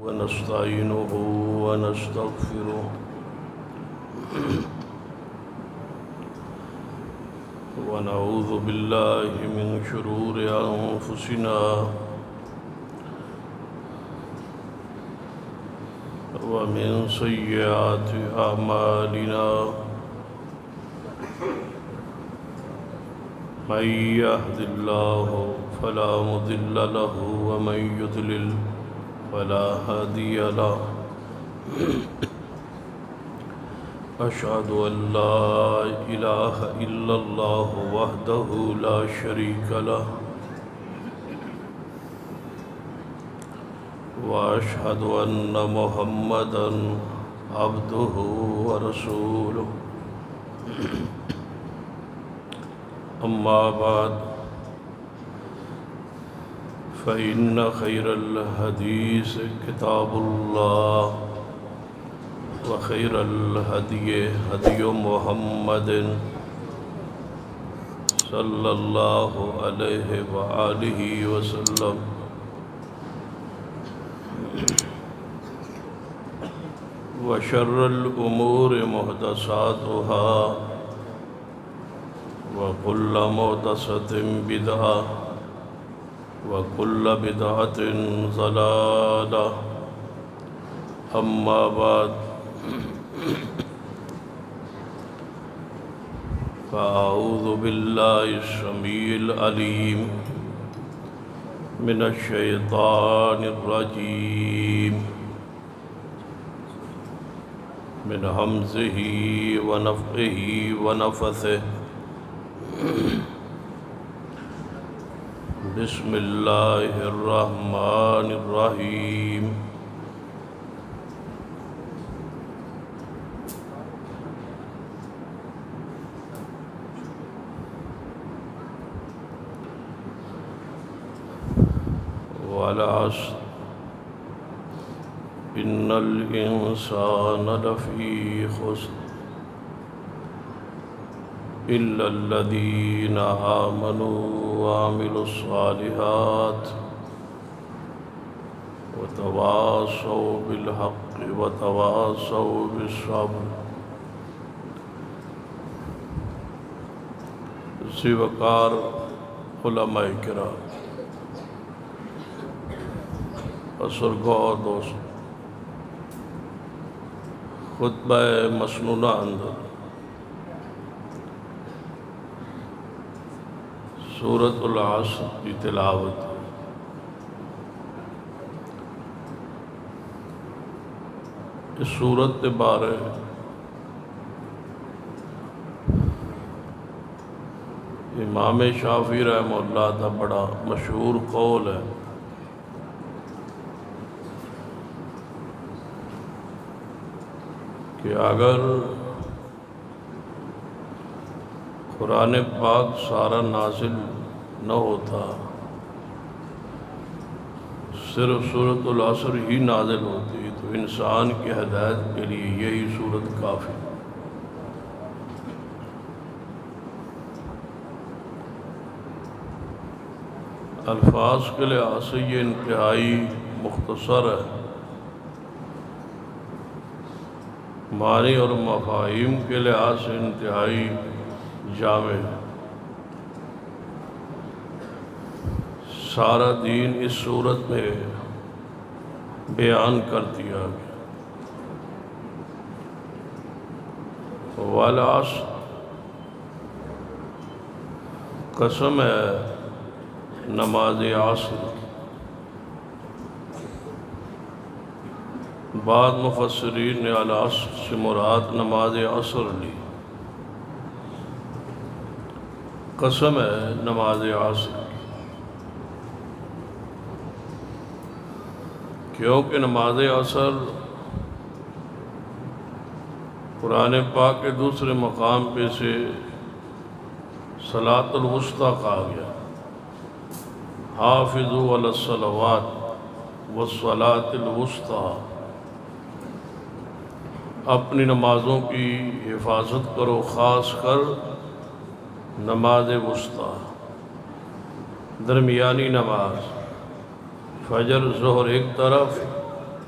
ونستعينه ونستغفره ونعوذ بالله من شرور أنفسنا ومن سيئات أعمالنا من يهد الله فلا مضل له ومن يضلل فلا هادي له أشهد أن لا إله إلا الله وحده لا شريك له وأشهد أن محمدًا عبده ورسوله أما بعد فإن خير الحديث كتاب الله وخير الهدي هدي محمد صلى الله عليه وآله وسلم وشر الأمور محدثاتها وكل محدثة بدعة وكل بدعة ضلالة أما بعد فأعوذ بالله السميع العليم من الشيطان الرجيم من همزه ونفخه ونفثه بسم الله الرحمن الرحيم والعصر إن الإنسان لفي خسر إلا الذين آمنوا وعملوا الصالحات وتواصوا بالحق وتواصوا بالصبر. زیوکار علماء کرام، بزرگوں دوست، خطبہ مسنونہ اندر سورۃ العصر کی تلاوت ہے۔ اس سورت کے بارے امام شافعی رحمہ اللہ کا بڑا مشہور قول ہے کہ اگر قرآن پاک سارا نازل نہ ہوتا، صرف سورۃ العصر ہی نازل ہوتی تو انسان کی ہدایت کے لیے یہی سورت کافی۔ الفاظ کے لحاظ سے یہ انتہائی مختصر ہے، معنی اور مفاہیم کے لحاظ سے انتہائی جامع ہے۔ سارا دین اس صورت میں بیان کر دیا گیا۔ والعصر، قسم ہے نماز عصر۔ بعض مفسرین نے العصر سے مراد نماز عصر لی۔ قسم ہے نماز عصر، کیونکہ نماز عصر قرآن پاک کے دوسرے مقام پہ سے صلاۃ الوسطیٰ کہا گیا۔ حافظوا علی الصلوات والصلاۃ الوسطیٰ، اپنی نمازوں کی حفاظت کرو، خاص کر نماز وسطیٰ، درمیانی نماز، فجر ظہر ایک طرف،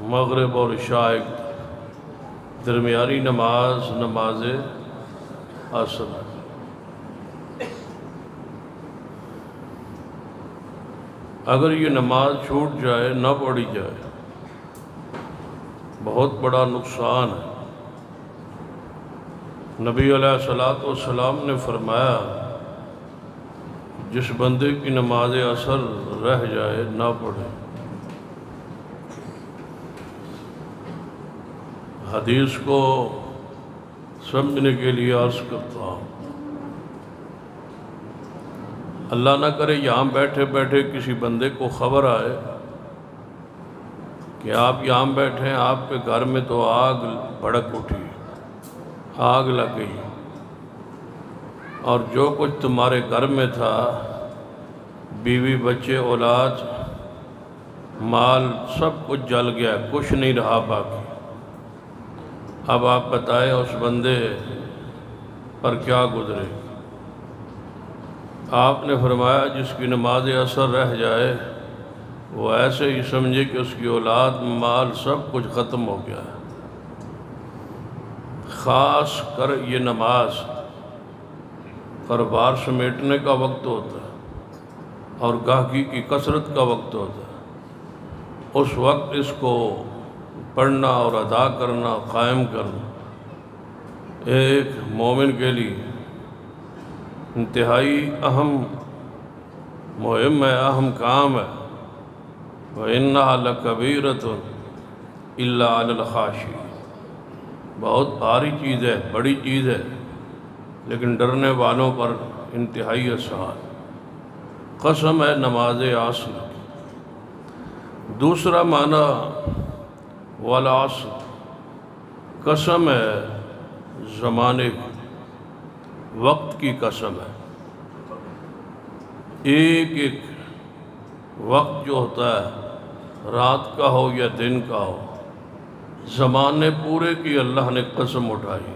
مغرب اور عشاء درمیانی نماز نماز عصر ہے۔ اگر یہ نماز چھوٹ جائے، نہ پڑھی جائے، بہت بڑا نقصان ہے۔ نبی علیہ الصلوۃ والسلام نے فرمایا جس بندے کی نماز عصر رہ جائے نہ پڑھے۔ حدیث کو سمجھنے کے لیے عرض کرتا ہوں، اللہ نہ کرے یہاں بیٹھے بیٹھے کسی بندے کو خبر آئے کہ آپ یہاں بیٹھے ہیں، آپ کے گھر میں تو آگ بھڑک اٹھی، آگ لگ گئی، اور جو کچھ تمہارے گھر میں تھا، بیوی بچے اولاد مال سب کچھ جل گیا، کچھ نہیں رہا باقی۔ اب آپ بتائیں اس بندے پر کیا گزرے؟ آپ نے فرمایا جس کی نماز عصر رہ جائے وہ ایسے ہی سمجھے کہ اس کی اولاد مال سب کچھ ختم ہو گیا ہے۔ خاص کر یہ نماز کاروبار سمیٹنے کا وقت ہوتا ہے اور گاہکی کی کثرت کا وقت ہوتا ہے، اس وقت اس کو پڑھنا اور ادا کرنا، قائم کرنا ایک مومن کے لیے انتہائی اہم مہم ہے، اہم کام ہے۔ وَإِنَّهَا لَكَبِيرَةٌ إِلَّا عَلَى الْخَاشِعِينَ، بہت بھاری چیز ہے، بڑی چیز ہے، لیکن ڈرنے والوں پر انتہائی آسان۔ قسم ہے نماز عصر۔ دوسرا معنی والعصر، قسم ہے زمانے کی، وقت کی قسم ہے۔ ایک ایک وقت جو ہوتا ہے، رات کا ہو یا دن کا ہو، زمانے پورے کی اللہ نے قسم اٹھائی۔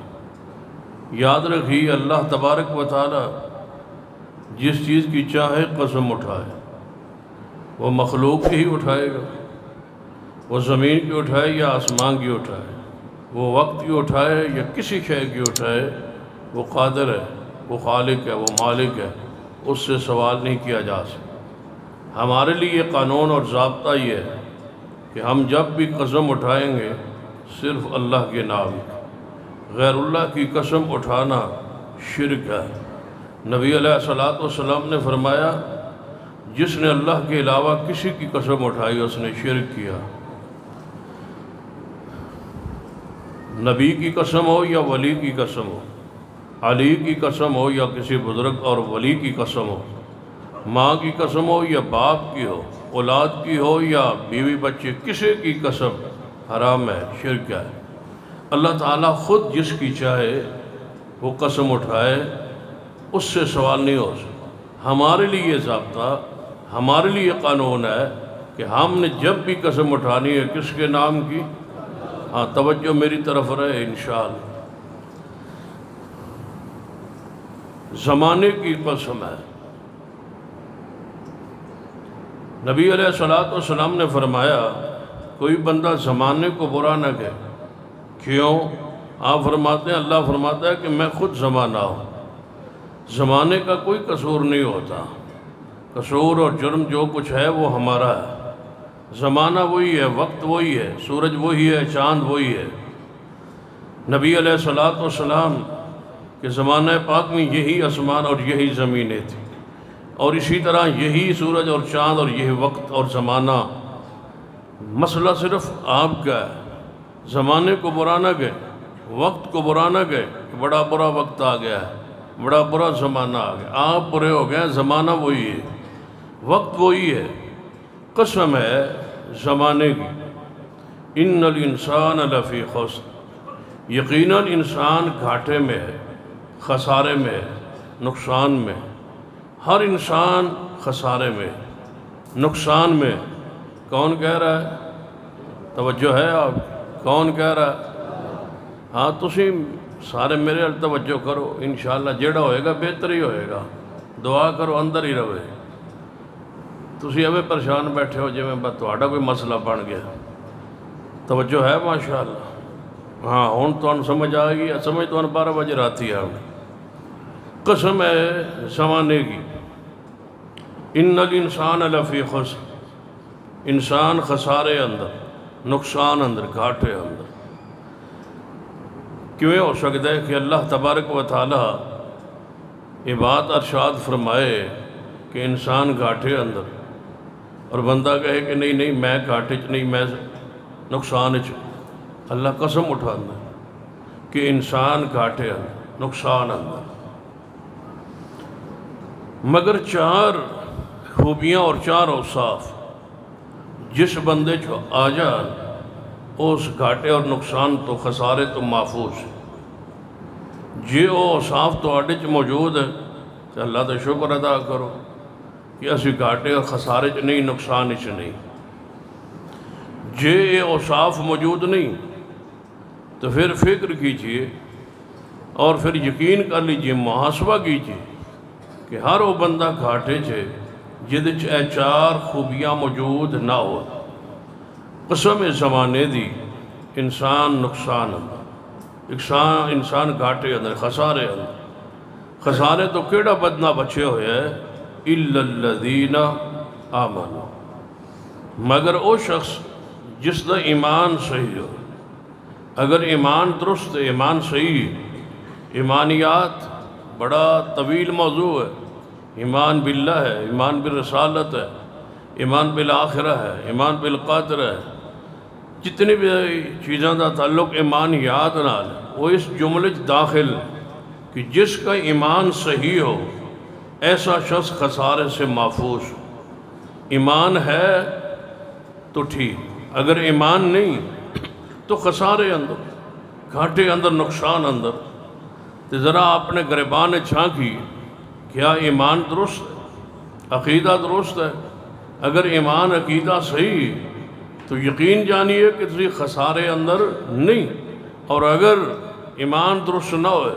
یاد رکھیے اللہ تبارک و تعالی جس چیز کی چاہے قسم اٹھائے، وہ مخلوق کی ہی اٹھائے گا، وہ زمین کی اٹھائے یا آسمان کی اٹھائے، وہ وقت کی اٹھائے یا کسی شے کی اٹھائے، وہ قادر ہے، وہ خالق ہے، وہ مالک ہے، اس سے سوال نہیں کیا جا سکتا۔ ہمارے لیے یہ قانون اور ضابطہ یہ ہے کہ ہم جب بھی قسم اٹھائیں گے صرف اللہ کے نام کی، غیر اللہ کی قسم اٹھانا شرک ہے۔ نبی علیہ الصلوۃ والسلام نے فرمایا جس نے اللہ کے علاوہ کسی کی قسم اٹھائی اس نے شرک کیا۔ نبی کی قسم ہو یا ولی کی قسم ہو، علی کی قسم ہو یا کسی بزرگ اور ولی کی قسم ہو، ماں کی قسم ہو یا باپ کی ہو، اولاد کی ہو یا بیوی بچے، کسی کی قسم حرام ہے، شرک ہے۔ اللہ تعالیٰ خود جس کی چاہے وہ قسم اٹھائے، اس سے سوال نہیں ہو سکتا۔ ہمارے لیے یہ ضابطہ، ہمارے لیے یہ قانون ہے کہ ہم نے جب بھی قسم اٹھانی ہے کس کے نام کی؟ ہاں توجہ میری طرف رہے انشاءاللہ۔ زمانے کی قسم ہے۔ نبی علیہ الصلوۃ والسلام نے فرمایا کوئی بندہ زمانے کو برا نہ کہے۔ کیوں؟ آپ فرماتے ہیں، اللہ فرماتا ہے کہ میں خود زمانہ ہوں، زمانے کا کوئی قصور نہیں ہوتا، قصور اور جرم جو کچھ ہے وہ ہمارا ہے۔ زمانہ وہی ہے، وقت وہی ہے، سورج وہی ہے، چاند وہی ہے۔ نبی علیہ الصلوۃ والسلام کہ زمانہ پاک میں یہی آسمان اور یہی زمینیں تھیں، اور اسی طرح یہی سورج اور چاند اور یہی وقت اور زمانہ۔ مسئلہ صرف آپ کا ہے، زمانے کو برا نہ گئے، وقت کو برا نہ گئے کہ بڑا برا وقت آ گیا ہے، بڑا برا زمانہ آ گیا۔ آپ برے ہو گئے، زمانہ وہی ہے، وقت وہی ہے۔ قسم ہے زمانے کی، ان الانسان لفی خسر، یقیناً انسان گھاٹے میں ہے، خسارے میں ہے، نقصان میں۔ ہر انسان خسارے میں، نقصان میں۔ کون کہہ رہا ہے؟ توجہ ہے آپ؟ کون کہہ رہا ہے؟ ہاں تسی سارے میرے ال توجہ کرو، انشاءاللہ جیڑا ہوئے گا بہتر ہی ہوئے گا۔ دعا کرو اندر ہی رہے۔ تسی اوے پریشان بیٹھے ہو جی میں تہاڈا کوئی مسئلہ بن گیا۔ توجہ ہے ماشاءاللہ؟ ہاں ہوں تو سمجھ آ گئی، سمجھ تو 12 بجے آتی ہے ہمیں۔ قسم ہے زمانے کی، ان الانسان لفی خسر، انسان خسارے اندر، نقصان اندر، گھاٹے اندر۔ کیوں ہو سکتا ہے کہ اللہ تبارک و تعالی یہ بات ارشاد فرمائے کہ انسان گھاٹے اندر، اور بندہ کہے کہ نہیں میں گھاٹے چ نہیں، میں نقصان چ۔ اللہ قسم اٹھانا کہ انسان گھاٹے اندر، نقصان اندر، مگر 4 خوبیاں اور 4 اوصاف جس بندے کو آ جان اس گھاٹے اور نقصان تو خسارے تو محفوظ ہے۔ جے وہ اوصاف تو آڈے چ موجود ہے تو اللہ کا شکر ادا کرو کہ اسی گھاٹے اور خسارے چ نہیں، نقصان چ نہیں۔ جے یہ اوصاف موجود نہیں تو پھر فکر کیجئے اور پھر یقین کر لیجئے، محاسبہ کیجئے کہ ہر وہ بندہ گھاٹے چھے جدے اے 4 خوبیاں موجود نہ ہو۔ قسم زمانے دی، انسان نقصان اندر، انسان گھاٹے اندر، خسارے اندر۔ خسارے تو کیڑا بدنا بچے ہوئے ہے، اِلَّا الَّذِينَ آمَنُوا، مگر وہ شخص جس دا ایمان صحیح ہو۔ اگر ایمان درست ہے، ایمان صحیح، ایمانیات بڑا طویل موضوع ہے۔ ایمان باللہ ہے، ایمان بالرسالت ہے، ایمان بالآخرہ ہے، ایمان بالقدر ہے، جتنی بھی چیزاں دا تعلق ایمانیات نال وہ اس جملے داخل کہ جس کا ایمان صحیح ہو ایسا شخص خسارے سے محفوظ ہو۔ ایمان ہے تو ٹھیک، اگر ایمان نہیں تو خسارے اندر، گھاٹے اندر، نقصان اندر۔ تو ذرا اپنے گریبان چھانکی، کیا ایمان درست ہے، عقیدہ درست ہے؟ اگر ایمان عقیدہ صحیح تو یقین جانیے کہ تسی خسارے اندر نہیں۔ اور اگر ایمان درست نہ ہوئے،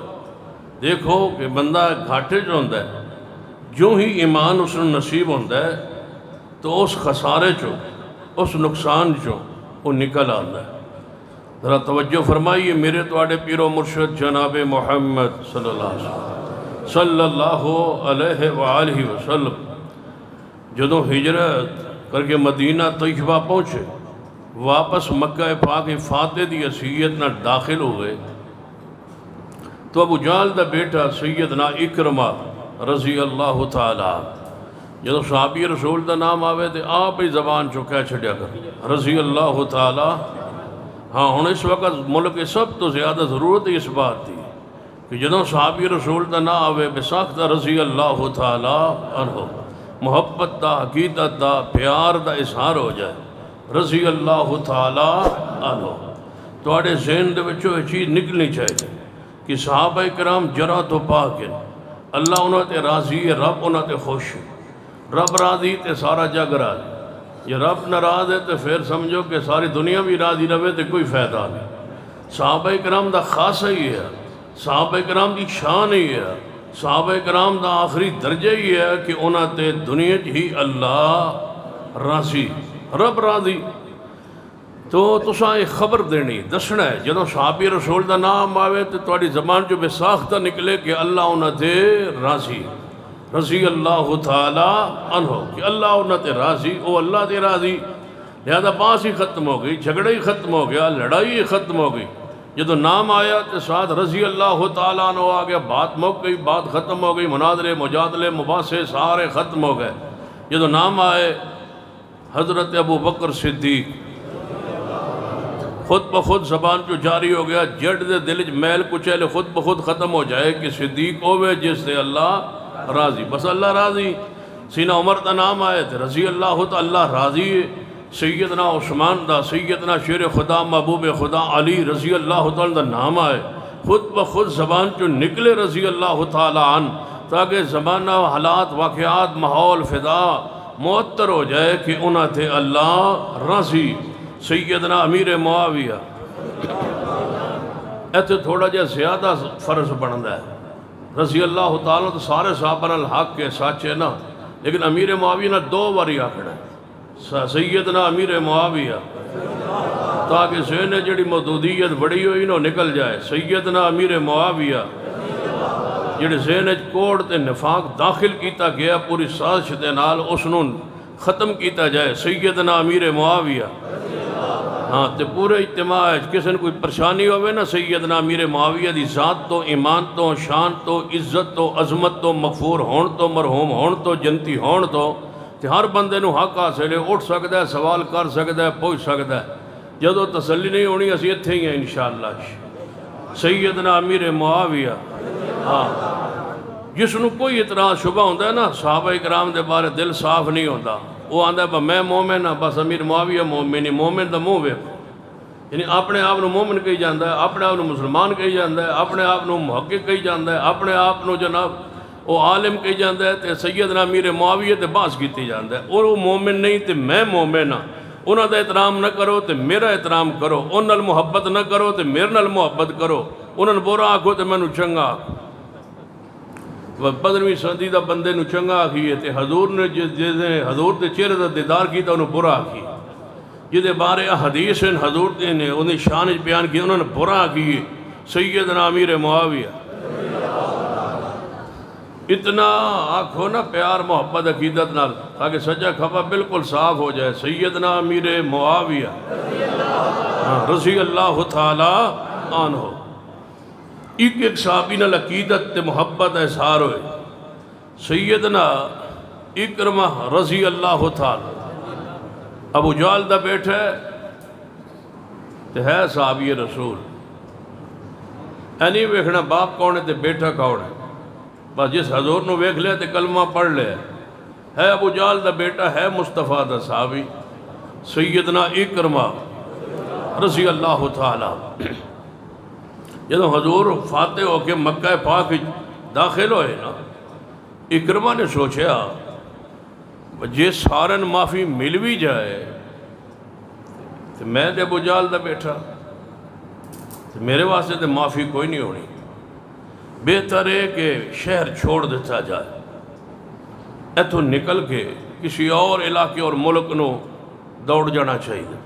دیکھو کہ بندہ گھاٹے جو ہوتا ہے، جو ہی ایمان اس نے نصیب ہوتا ہے تو اس خسارے چو، اس نقصان چو وہ نکل آتا ہے۔ ذرا توجہ فرمائیے، میرے تواڈے پیر و مرشد جناب محمد صلی اللہ علیہ وآلہ وسلم جدوں ہجرت کر کے مدینہ طیبہ پہنچے، واپس مکہ پاک فاتح دی حیثیت نہ داخل ہوئے، تو ابو جہل دا بیٹا سیدنا اکرمہ رضی اللہ تعالیٰ، جدوں صحابی رسول دا نام آوے تو آپ ہی زبان چکے چھڑیا کر رضی اللہ تعالیٰ۔ ہاں ہن اس وقت ملک سب تو زیادہ ضرورت اس بات تھی کہ جدوں صحابی رسول دا نام آوے بساختہ رضی اللہ تعالیٰ عنہ، محبت دا، عقیدت دا، پیار دا اظہار ہو جائے، رضی اللہ تعالیٰ عنہ۔ تواڈے ذہن دے وچوں یہ چیز نکلنی چاہیے کہ صحابہ کرام جرا تو پاک ہیں، اللہ انہوں تے راضی ہے، رب انہوں تے خوش ہے۔ رب راضی تے سارا جگ راضی، یہ رب ناراض ہے تو پھر سمجھو کہ ساری دنیا بھی راضی رہے تو کوئی فائدہ نہیں۔ صحابہ کرام دا خاصہ ہی ہے، صحابہ کرام دی شان ہی ہے، صحابہ کرام دا آخری درجہ ہی ہے کہ انہوں تے دنیا ہی اللہ راضی، رب راضی۔ تو تساں ایک خبر دینی، دسنا ہے، جدوں صحابی رسول دا نام آوے تو تواڈی زبان جو بے ساختہ نکلے کہ اللہ انہوں تے راضی، رضی اللہ تعالیٰ عنہ، کہ اللہ انہوں تے راضی، او اللہ تے راضی، لہذا باس ہی ختم ہو گئی، جھگڑا ہی ختم ہو گیا، لڑائی ہی ختم ہو گئی۔ جدو نام آیا تو ساتھ رضی اللہ تعالیٰ عنہ آ گیا، بات مک گئی، بات ختم ہو گئی، مناظرے، مجادلے، مباحثے سارے ختم ہو گئے۔ جدو نام آئے حضرت ابو بکر صدیق، خود بخود زبان جو جاری ہو گیا، جڑ دے دل میل کچیلے خود بخود ختم ہو جائے کہ صدیق ہوئے جس سے اللہ راضی، بس اللہ راضی۔ سینہ عمر دا نام آئے تھے، رضی اللہ تعالیٰ، اللہ راضی ہے۔ سیدنا عثمان دا، سیدنا شیر خدا محبوب خدا علی رضی اللہ تعالیٰ دا نام آئے، خود بخود زبان جو نکلے رضی اللہ تعالیٰ عنہ، تاکہ زمانہ حالات واقعات ماحول فضا معطر ہو جائے کہ انہاں تھے اللہ راضی۔ سیدنا امیر معاویہ، ایتھے تھوڑا جا زیادہ فرض بندا ہے، رضی اللہ تعالیٰ تو سارے صحابہ الحق کے سچے نا، لیکن امیر معاویہ نے 2 باری آکھنا ہے، سیدنا امیر معاویہ تاکہ ذہن جڑی مودودیت بڑی ہوئی نو نکل جائے. سیدنا امیر معاویہ جڑے ذہن کوڑ تے نفاق داخل کیتا گیا پوری سازش دے نال اس نو ختم کیتا جائے. سیدنا امیر معاویہ ہاں تے پورے اجتماع کسی نے کوئی پریشانی ہوئے نا سیدنا امیر معاویہ دی ذات تو ایمان تو شان تو عزت تو عظمت تو مغفور ہون تو مرحوم ہون تو جنتی ہون تو تے ہر بندے نو حق حاصل ہے, اٹھ سکتا ہے, سوال کر سکتا ہے, پہنچ سکتا ہے. جدو تسلی نہیں ہونی اسی اتھے ہی ہیں انشاءاللہ. سیدنا امیر معاویہ ہاں جس نو کوئی اعتراض شبہ ہوتا ہے نا صحابہ اکرام دے بارے دل صاف نہیں ہوتا, وہ آندا ہے میں مومن ہاں بس امیر معاویہ مومن نہیں. مومن دا منہ ویکھو, یعنی اپنے آپ نو مومن کہی جاندا ہے, اپنے آپ نو مسلمان کہی جاندا ہے, اپنے آپ نو محقق کہی جاندا ہے, اپنے آپ نو جناب وہ عالم کہی جاندا ہے. تے سیدنا امیر معاویہ تے باس کیتی جاندا ہے, اور وہ مومن نہیں تے میں مومن ہاں. انہاں دا احترام نہ کرو تے میرا احترام کرو, انہاں نال محبت نہ کرو تے میرے نال محبت کرو, انہاں نوں برا آکھو تے مینوں چنگا آکھو. 15ویں صدی دا بندے نو چنگا آکھیے تے حضور نے جس حضور دے چہرے دا دیدار کیتا انہوں برا آکھیے. جدے بارے حدیث حضور نے انہیں شان بیان کی انہوں نے برا آکھیے. سیدنا امیر معاویہ اتنا آکھو نا پیار محبت عقیدت نال تاکہ سجا کھپا بالکل صاف ہو جائے. سیدنا امیر معاویہ رضی اللہ تعالی عنہ ایک صحابی نال عقیدت تے محبت اظہار ہوئے. سیدنا اکرمہ رضی اللہ تعالی ابو جہل دا بیٹھا ہے تے ہے صحابی رسول, اینی ویکھنا باپ کون ہے تے بیٹا کون ہے, بس جس حضور نو ویکھ لیا تے کلمہ پڑھ لیا. ہے ابو جہل دا بیٹا, ہے مصطفیٰ دا صحابی سیدنا اکرمہ رضی اللہ تعالی. جدو حضور فاتح ہو کے مکہ پاک داخل ہوئے نا, اکرمہ نے سوچیا جے سارن معافی مل بھی جائے تو میں تے ابو جہل دا بیٹھا تو میرے واسطے تے معافی کوئی نہیں ہونی, بہتر ہے کہ شہر چھوڑ دیتا جائے, ایتھوں نکل کے کسی اور علاقے اور ملک نو دوڑ جانا چاہیے.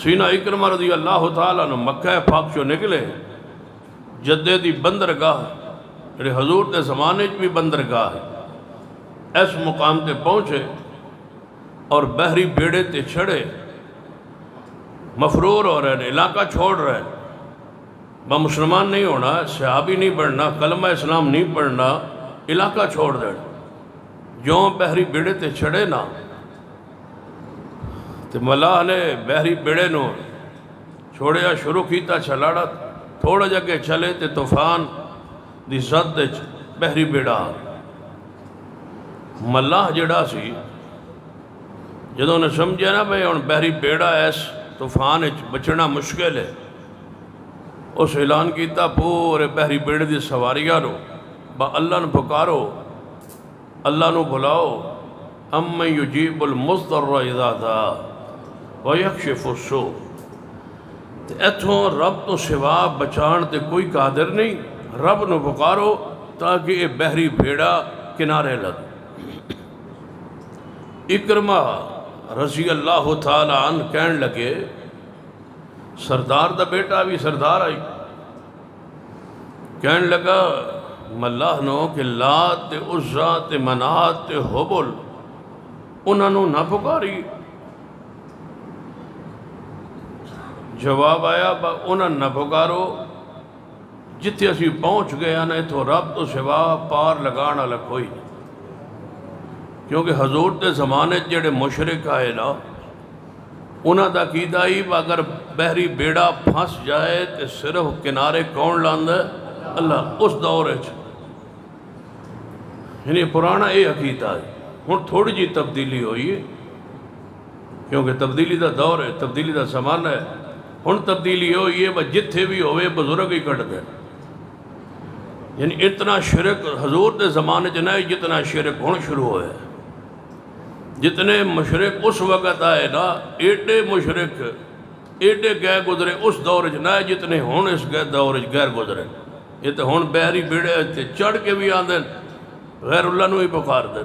سینہ اکرمہ رضی اللہ تعالیٰ نے مکہ پاک چو نکلے, جدے دی بندرگاہ جڑے حضور دے زمانے بھی بندرگاہ ہے, اس مقام تے پہنچے اور بحری بیڑے تے چھڑے, مفرور ہو رہے ہیں, علاقہ چھوڑ رہے ہیں. با مسلمان نہیں ہونا, صحابی نہیں بڑھنا, کلمہ اسلام نہیں پڑھنا, علاقہ چھوڑ دے. جو بحری بیڑے تے چھڑے نا تے ملاح نے بحری بیڑے نو چھوڑیا شروع کیتا چلاڑا, تھوڑا جگہ چلے تے طوفان دی زد بحری بیڑا. ملاح جڑا سی جدوں نے سمجھے نا بھئی ہن بحری بیڑا ایس طوفان بچنا مشکل ہے, اس اعلان کیتا پورے بحری بیڑے دی سواریاں نو با اللہ نو پکارو, اللہ نو بلاؤ. امن یجیب المضطر اذا دعا ویکشف السوء. ایتھوں رب تو سوا بچان تے کوئی قادر نہیں, رب نو پکارو تاکہ یہ بحری بھیڑا کنارے لگ. اکرمہ رضی اللہ تعالیٰ عنہ کہن لگے سردار دا بیٹا بھی سردار آئی, کہن لگا ملاح نو کہ لات تے عزا تے منات تے حبل انہوں نو نہ پکاری. جواب آیا با انہوں نہ پکارو, جتھے اسی پہنچ گیا نا تو رب تو سوا پار لگانا لگ کوئی نہیں. کیونکہ حضور دے زمانے جڑے مشرک آئے نا انہاں دا عقیدہ ہی اگر بحری بیڑا پھنس جائے تو صرف کنارے کون لاندہ ہے اللہ. اس دور ہے یعنی پرانا یہ عقیدہ ہے. ہن تھوڑی جی تبدیلی ہوئی ہے کیونکہ تبدیلی دا دور ہے, تبدیلی دا زمانہ ہے. ہن تبدیلی ہوئی ہے جتھے بھی ہوئے بزرگ ہی کٹ دے. یعنی اتنا شرک حضور دے زمانے چ نہیں جتنا شرک ہن شروع ہوئے. جتنے مشرک اس وقت آئے نا ایڈے مشرک ایڈے گئے گزرے اس دور چ نہ جتنے ہن اس دور چ غیر گزرے. یہ تو ہن بحری بیڑے چڑھ کے بھی آندے غیر اللہ نو ہی پکار دے,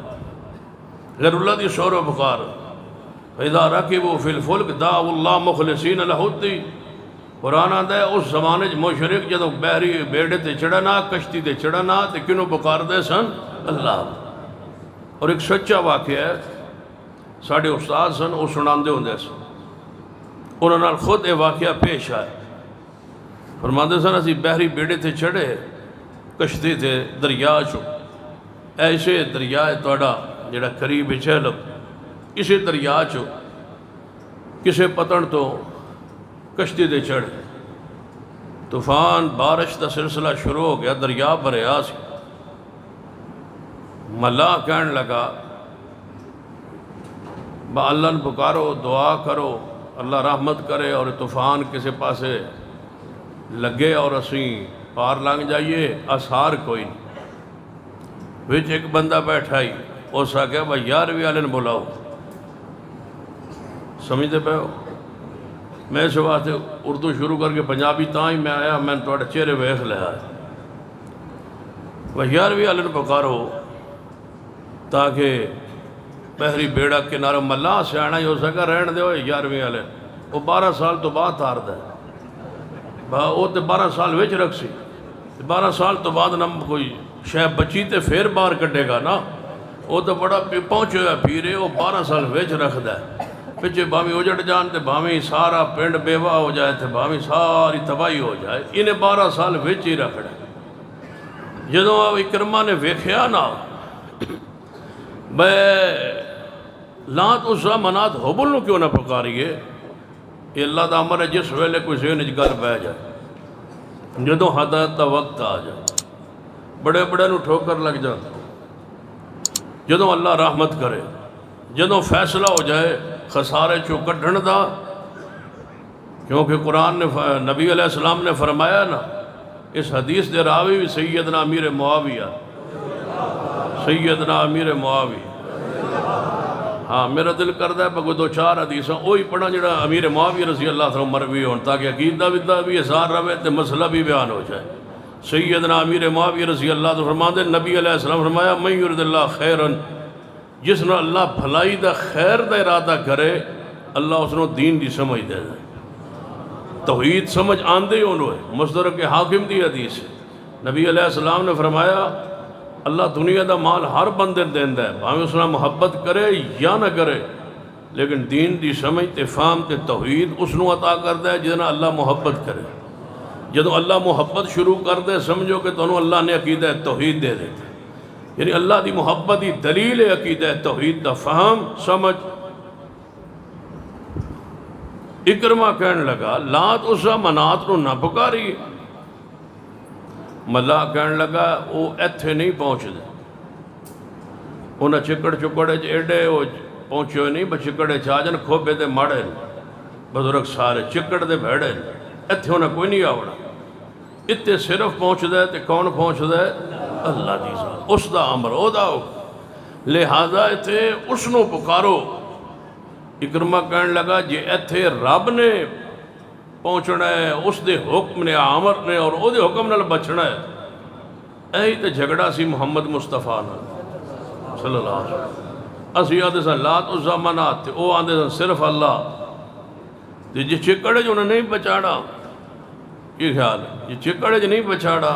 غیر اللہ دی شور و پکار. فَإِذَا رَكِبُوا فِي الْفُلْكِ دَعَوُا اللَّهَ مُخْلِصِينَ لَهُ الدِّينَ۔ قرآن آتا ہے اس زمانے مشرک جدوں بحری بیڑے تے چڑھنا کشتی تے چڑھنا تے کنوں پکار دے سن اللہ۔ اور ایک سچا واقعہ ہے، ساڑھے استاد سن وہ سناندے ہوندے سن، انہوں نے خود یہ واقعہ پیش آئے۔ فرماندے سن اسی بحری بیڑے تے چڑھے کشتی تے دریا چو، ایسے دریا توڑا جڑا قریب چہلو، اسے دریا چو کسے پتن تو کشتی دے چڑھ، طوفان بارش دا سلسلہ شروع ہو گیا، دریا بھریا سی۔ ملا کہنے لگا با اللہ نے پکارو، دعا کرو، اللہ رحمت کرے اور طوفان کسی پاسے لگے اور اسیں پار لنگ جائیے، آثار کوئی نہیں۔ وچ ایک بندہ بیٹھا ہی اس آگیا با 11ویں والے نے بلاؤ، سمجھتے پہ ہو؟ میں اس واسطے اردو شروع کر کے پنجابی تاں ہی میں آیا، میں نے توڑے چہرے ویکھ لیا ہے۔ وہ 11ویں والے نے پکارو تاکہ بحری بیڑا کنارے ملا سیانا ہی ہو سکا، رہن دے ہوئے 11ویں والے وہ 12 سال تو بعد آرد ہے، وہ تے 12 سال ویچ رکھ سی، 12 سال تو بعد نہ کوئی شے بچی تے پھر باہر کٹے گا نا، وہ تو بڑا پہنچے ہویا پھیرے، وہ 12 سال ویچ رکھ دے، پچھے بھاویں اجڑ جان تے بھاویں سارا پنڈ بیوہ ہو جائے تے بھاویں ساری تباہی ہو جائے، انہیں 12 سال وچ ہی رکھڑے۔ جدوں اکرمہ نے ویکھیا نا بے لات عزا منات حبل نو کیوں نہ پکاریے، یہ اللہ دا امر ہے جس ویلے کوئی ذہن وچ گل بہ جائے، جدوں ہدایت دا وقت آ جائے، بڑے بڑے نو ٹھوکر لگ جاتا، جدوں اللہ رحمت کرے، جدوں فیصلہ ہو جائے خسارے چو کڈھن دا، کیونکہ قرآن نے نبی علیہ السلام نے فرمایا نا، اس حدیث دے راوی بھی سیدنا امیر معاویہ، سیدنا امیر معاویہ۔ ہاں میرا دل کردہ ہے بگو 2-4 حدیثاں وہی پڑھا جڑا امیر معاویہ رضی اللہ عنہ مروی ہون، تاکہ عقیدہ بدہ بھی اظہار رہے تے مسئلہ بھی بیان ہو جائے۔ سیدنا امیر معاویہ رضی اللہ عنہ فرماتے ہیں نبی علیہ السلام فرمایا من یرد اللہ خیرن، جس نے اللہ بھلائی دا خیر دا ارادہ کرے اللہ اس نے دین دی سمجھ دے دے، توحید سمجھ آندے انہوں ہے، مصدرک حاکم دی حدیث ہے۔ نبی علیہ السلام نے فرمایا اللہ دنیا دا مال ہر بندے دیندہ ہے، بھاویں اس نے محبت کرے یا نہ کرے، لیکن دین دی سمجھ تے فہم تے توحید اس نے عطا کردہ ہے جنہاں اللہ محبت کرے۔ جدوں اللہ محبت شروع کر دے سمجھو کہ تنہوں اللہ نے عقیدہ توحید دے دیتے، یعنی اللہ دی محبت دی دلیل عقیدہ توحید دا فہم سمجھ۔ اکرمہ کہنے لگا لات عزا منات نو نہ پکاری، ملا کہنے لگا وہ ایتھے نہیں پہنچ دے، انہاں چکڑ چکڑے ایڈے وہ پہنچے ہوئے نہیں، بس چکڑے چاجن کھوبے دے ماڑے بزرگ سارے چکڑ دے بھیڑے ایتھے انہاں کوئی نہیں آوڑا، اتنے صرف پہنچ دے تے کون پہنچ دے؟ اللہ دی ذات، اس دا امر او دا ہو، لہذا اتھے اس نو پکارو۔ اکرمہ کہنے لگا جی ایتھے رب نے پہنچنا ہے، اس دے حکم نے آمر نے اور او دے حکم نے بچنا ہے، ایہی تے جھگڑا سی محمد مصطفیٰ نے صلی اللہ علیہ وسلم۔ اسی آدھے سن لات عزا منات تھے، او آدھے سن صرف اللہ، جی چکڑے جو انہیں نہیں بچاڑا، یہ خیال ہے جی چکڑے جو نہیں بچاڑا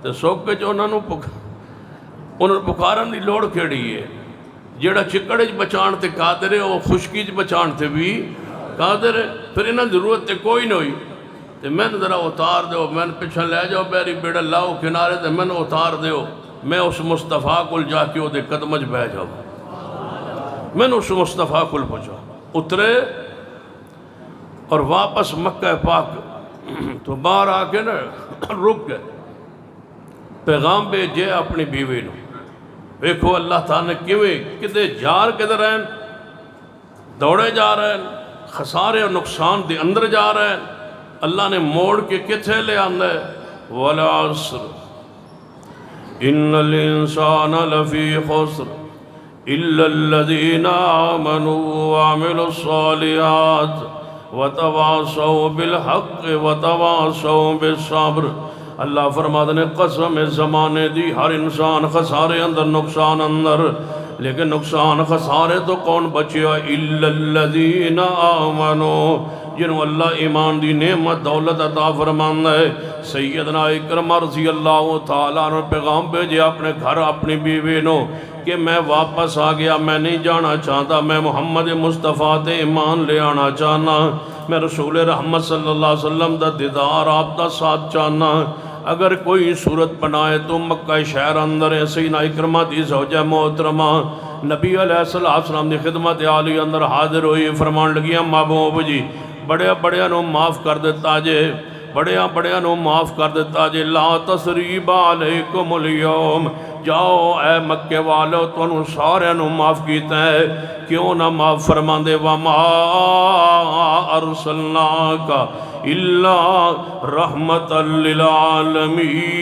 تو سوکے جو انہوں پکارن دی لوڑ کیڑی ہے، جیڑا چکڑے جو بچان تے قادر ہے وہ خشکی جو بچان تے بھی قادر ہے، پھر انہاں ضرورت تے کوئی نہیں ہوئی، تو میں ذرا اتار دیو، میں پچھا لے جاؤ بیری بیڑا لاؤ کنارے تے میں اتار دیو، میں اس مصطفیٰ کل جا کے دے قدمج بہ جاؤ، میں اس مصطفیٰ کل پہنچا اترے اور واپس مکہ پاک تو باہر آ کے نا رک گئے، پیغام بھیجے اپنی بیوی نو، دیکھو اللہ تعالیٰ نے کیویں کدے جار کدھر ہیں، دوڑے جا رہے ہیں، خسارے اور نقصان دے اندر جا رہے ہیں، اللہ نے موڑ کے کتھے لے آندے وَالْعَصْرِ إِنَّ الْإِنسَانَ لَفِي خُسْرٍ إِلَّا الَّذِينَ آمَنُوا وَعَمِلُوا الصَّالِحَاتِ وَتَوَاصَوْا بِالْحَقِّ وَتَوَاصَوْا بِالصَّبْرِ۔ اللہ فرماتے نے قسم زمانے دی ہر انسان خسارے اندر نقصان اندر، لیکن نقصان خسارے تو کون بچیا؟ الا الذین آمنوا، جنہوں اللہ ایمان دی نعمت دولت عطا فرمانا ہے۔ سیدنا اکرمہ رضی اللہ تعالیٰ عنہ پیغام بھیجے اپنے گھر اپنی بیوی نو کہ میں واپس آ گیا، میں نہیں جانا چاہتا، میں محمد مصطفیٰ تے ایمان لے آنا چاہنا، میں رسول رحمت صلی اللہ علیہ وسلم دا دیدار آپ دا ساتھ چاہنا۔ اگر کوئی صورت بنائے تو مکہ شہر اندر ہے۔ سیدنا اکرمہ دی زوجہ محترمہ نبی علیہ السلام دی خدمت عالی اندر حاضر ہوئی، فرمان لگیاں محبوب جی بڑے بڑے نو معاف کر دیتا جے، بڑے نو معاف کر دیتا جے، لا تسریب علیکم اليوم، جاؤ اے مکے والو تو انہوں سارے نو معاف کیتا ہے، کیوں نہ معاف فرمان دے؟ وَمَا أَرْسَلْنَاكَ إِلَّا رَحْمَةً لِلْعَالَمِينَ۔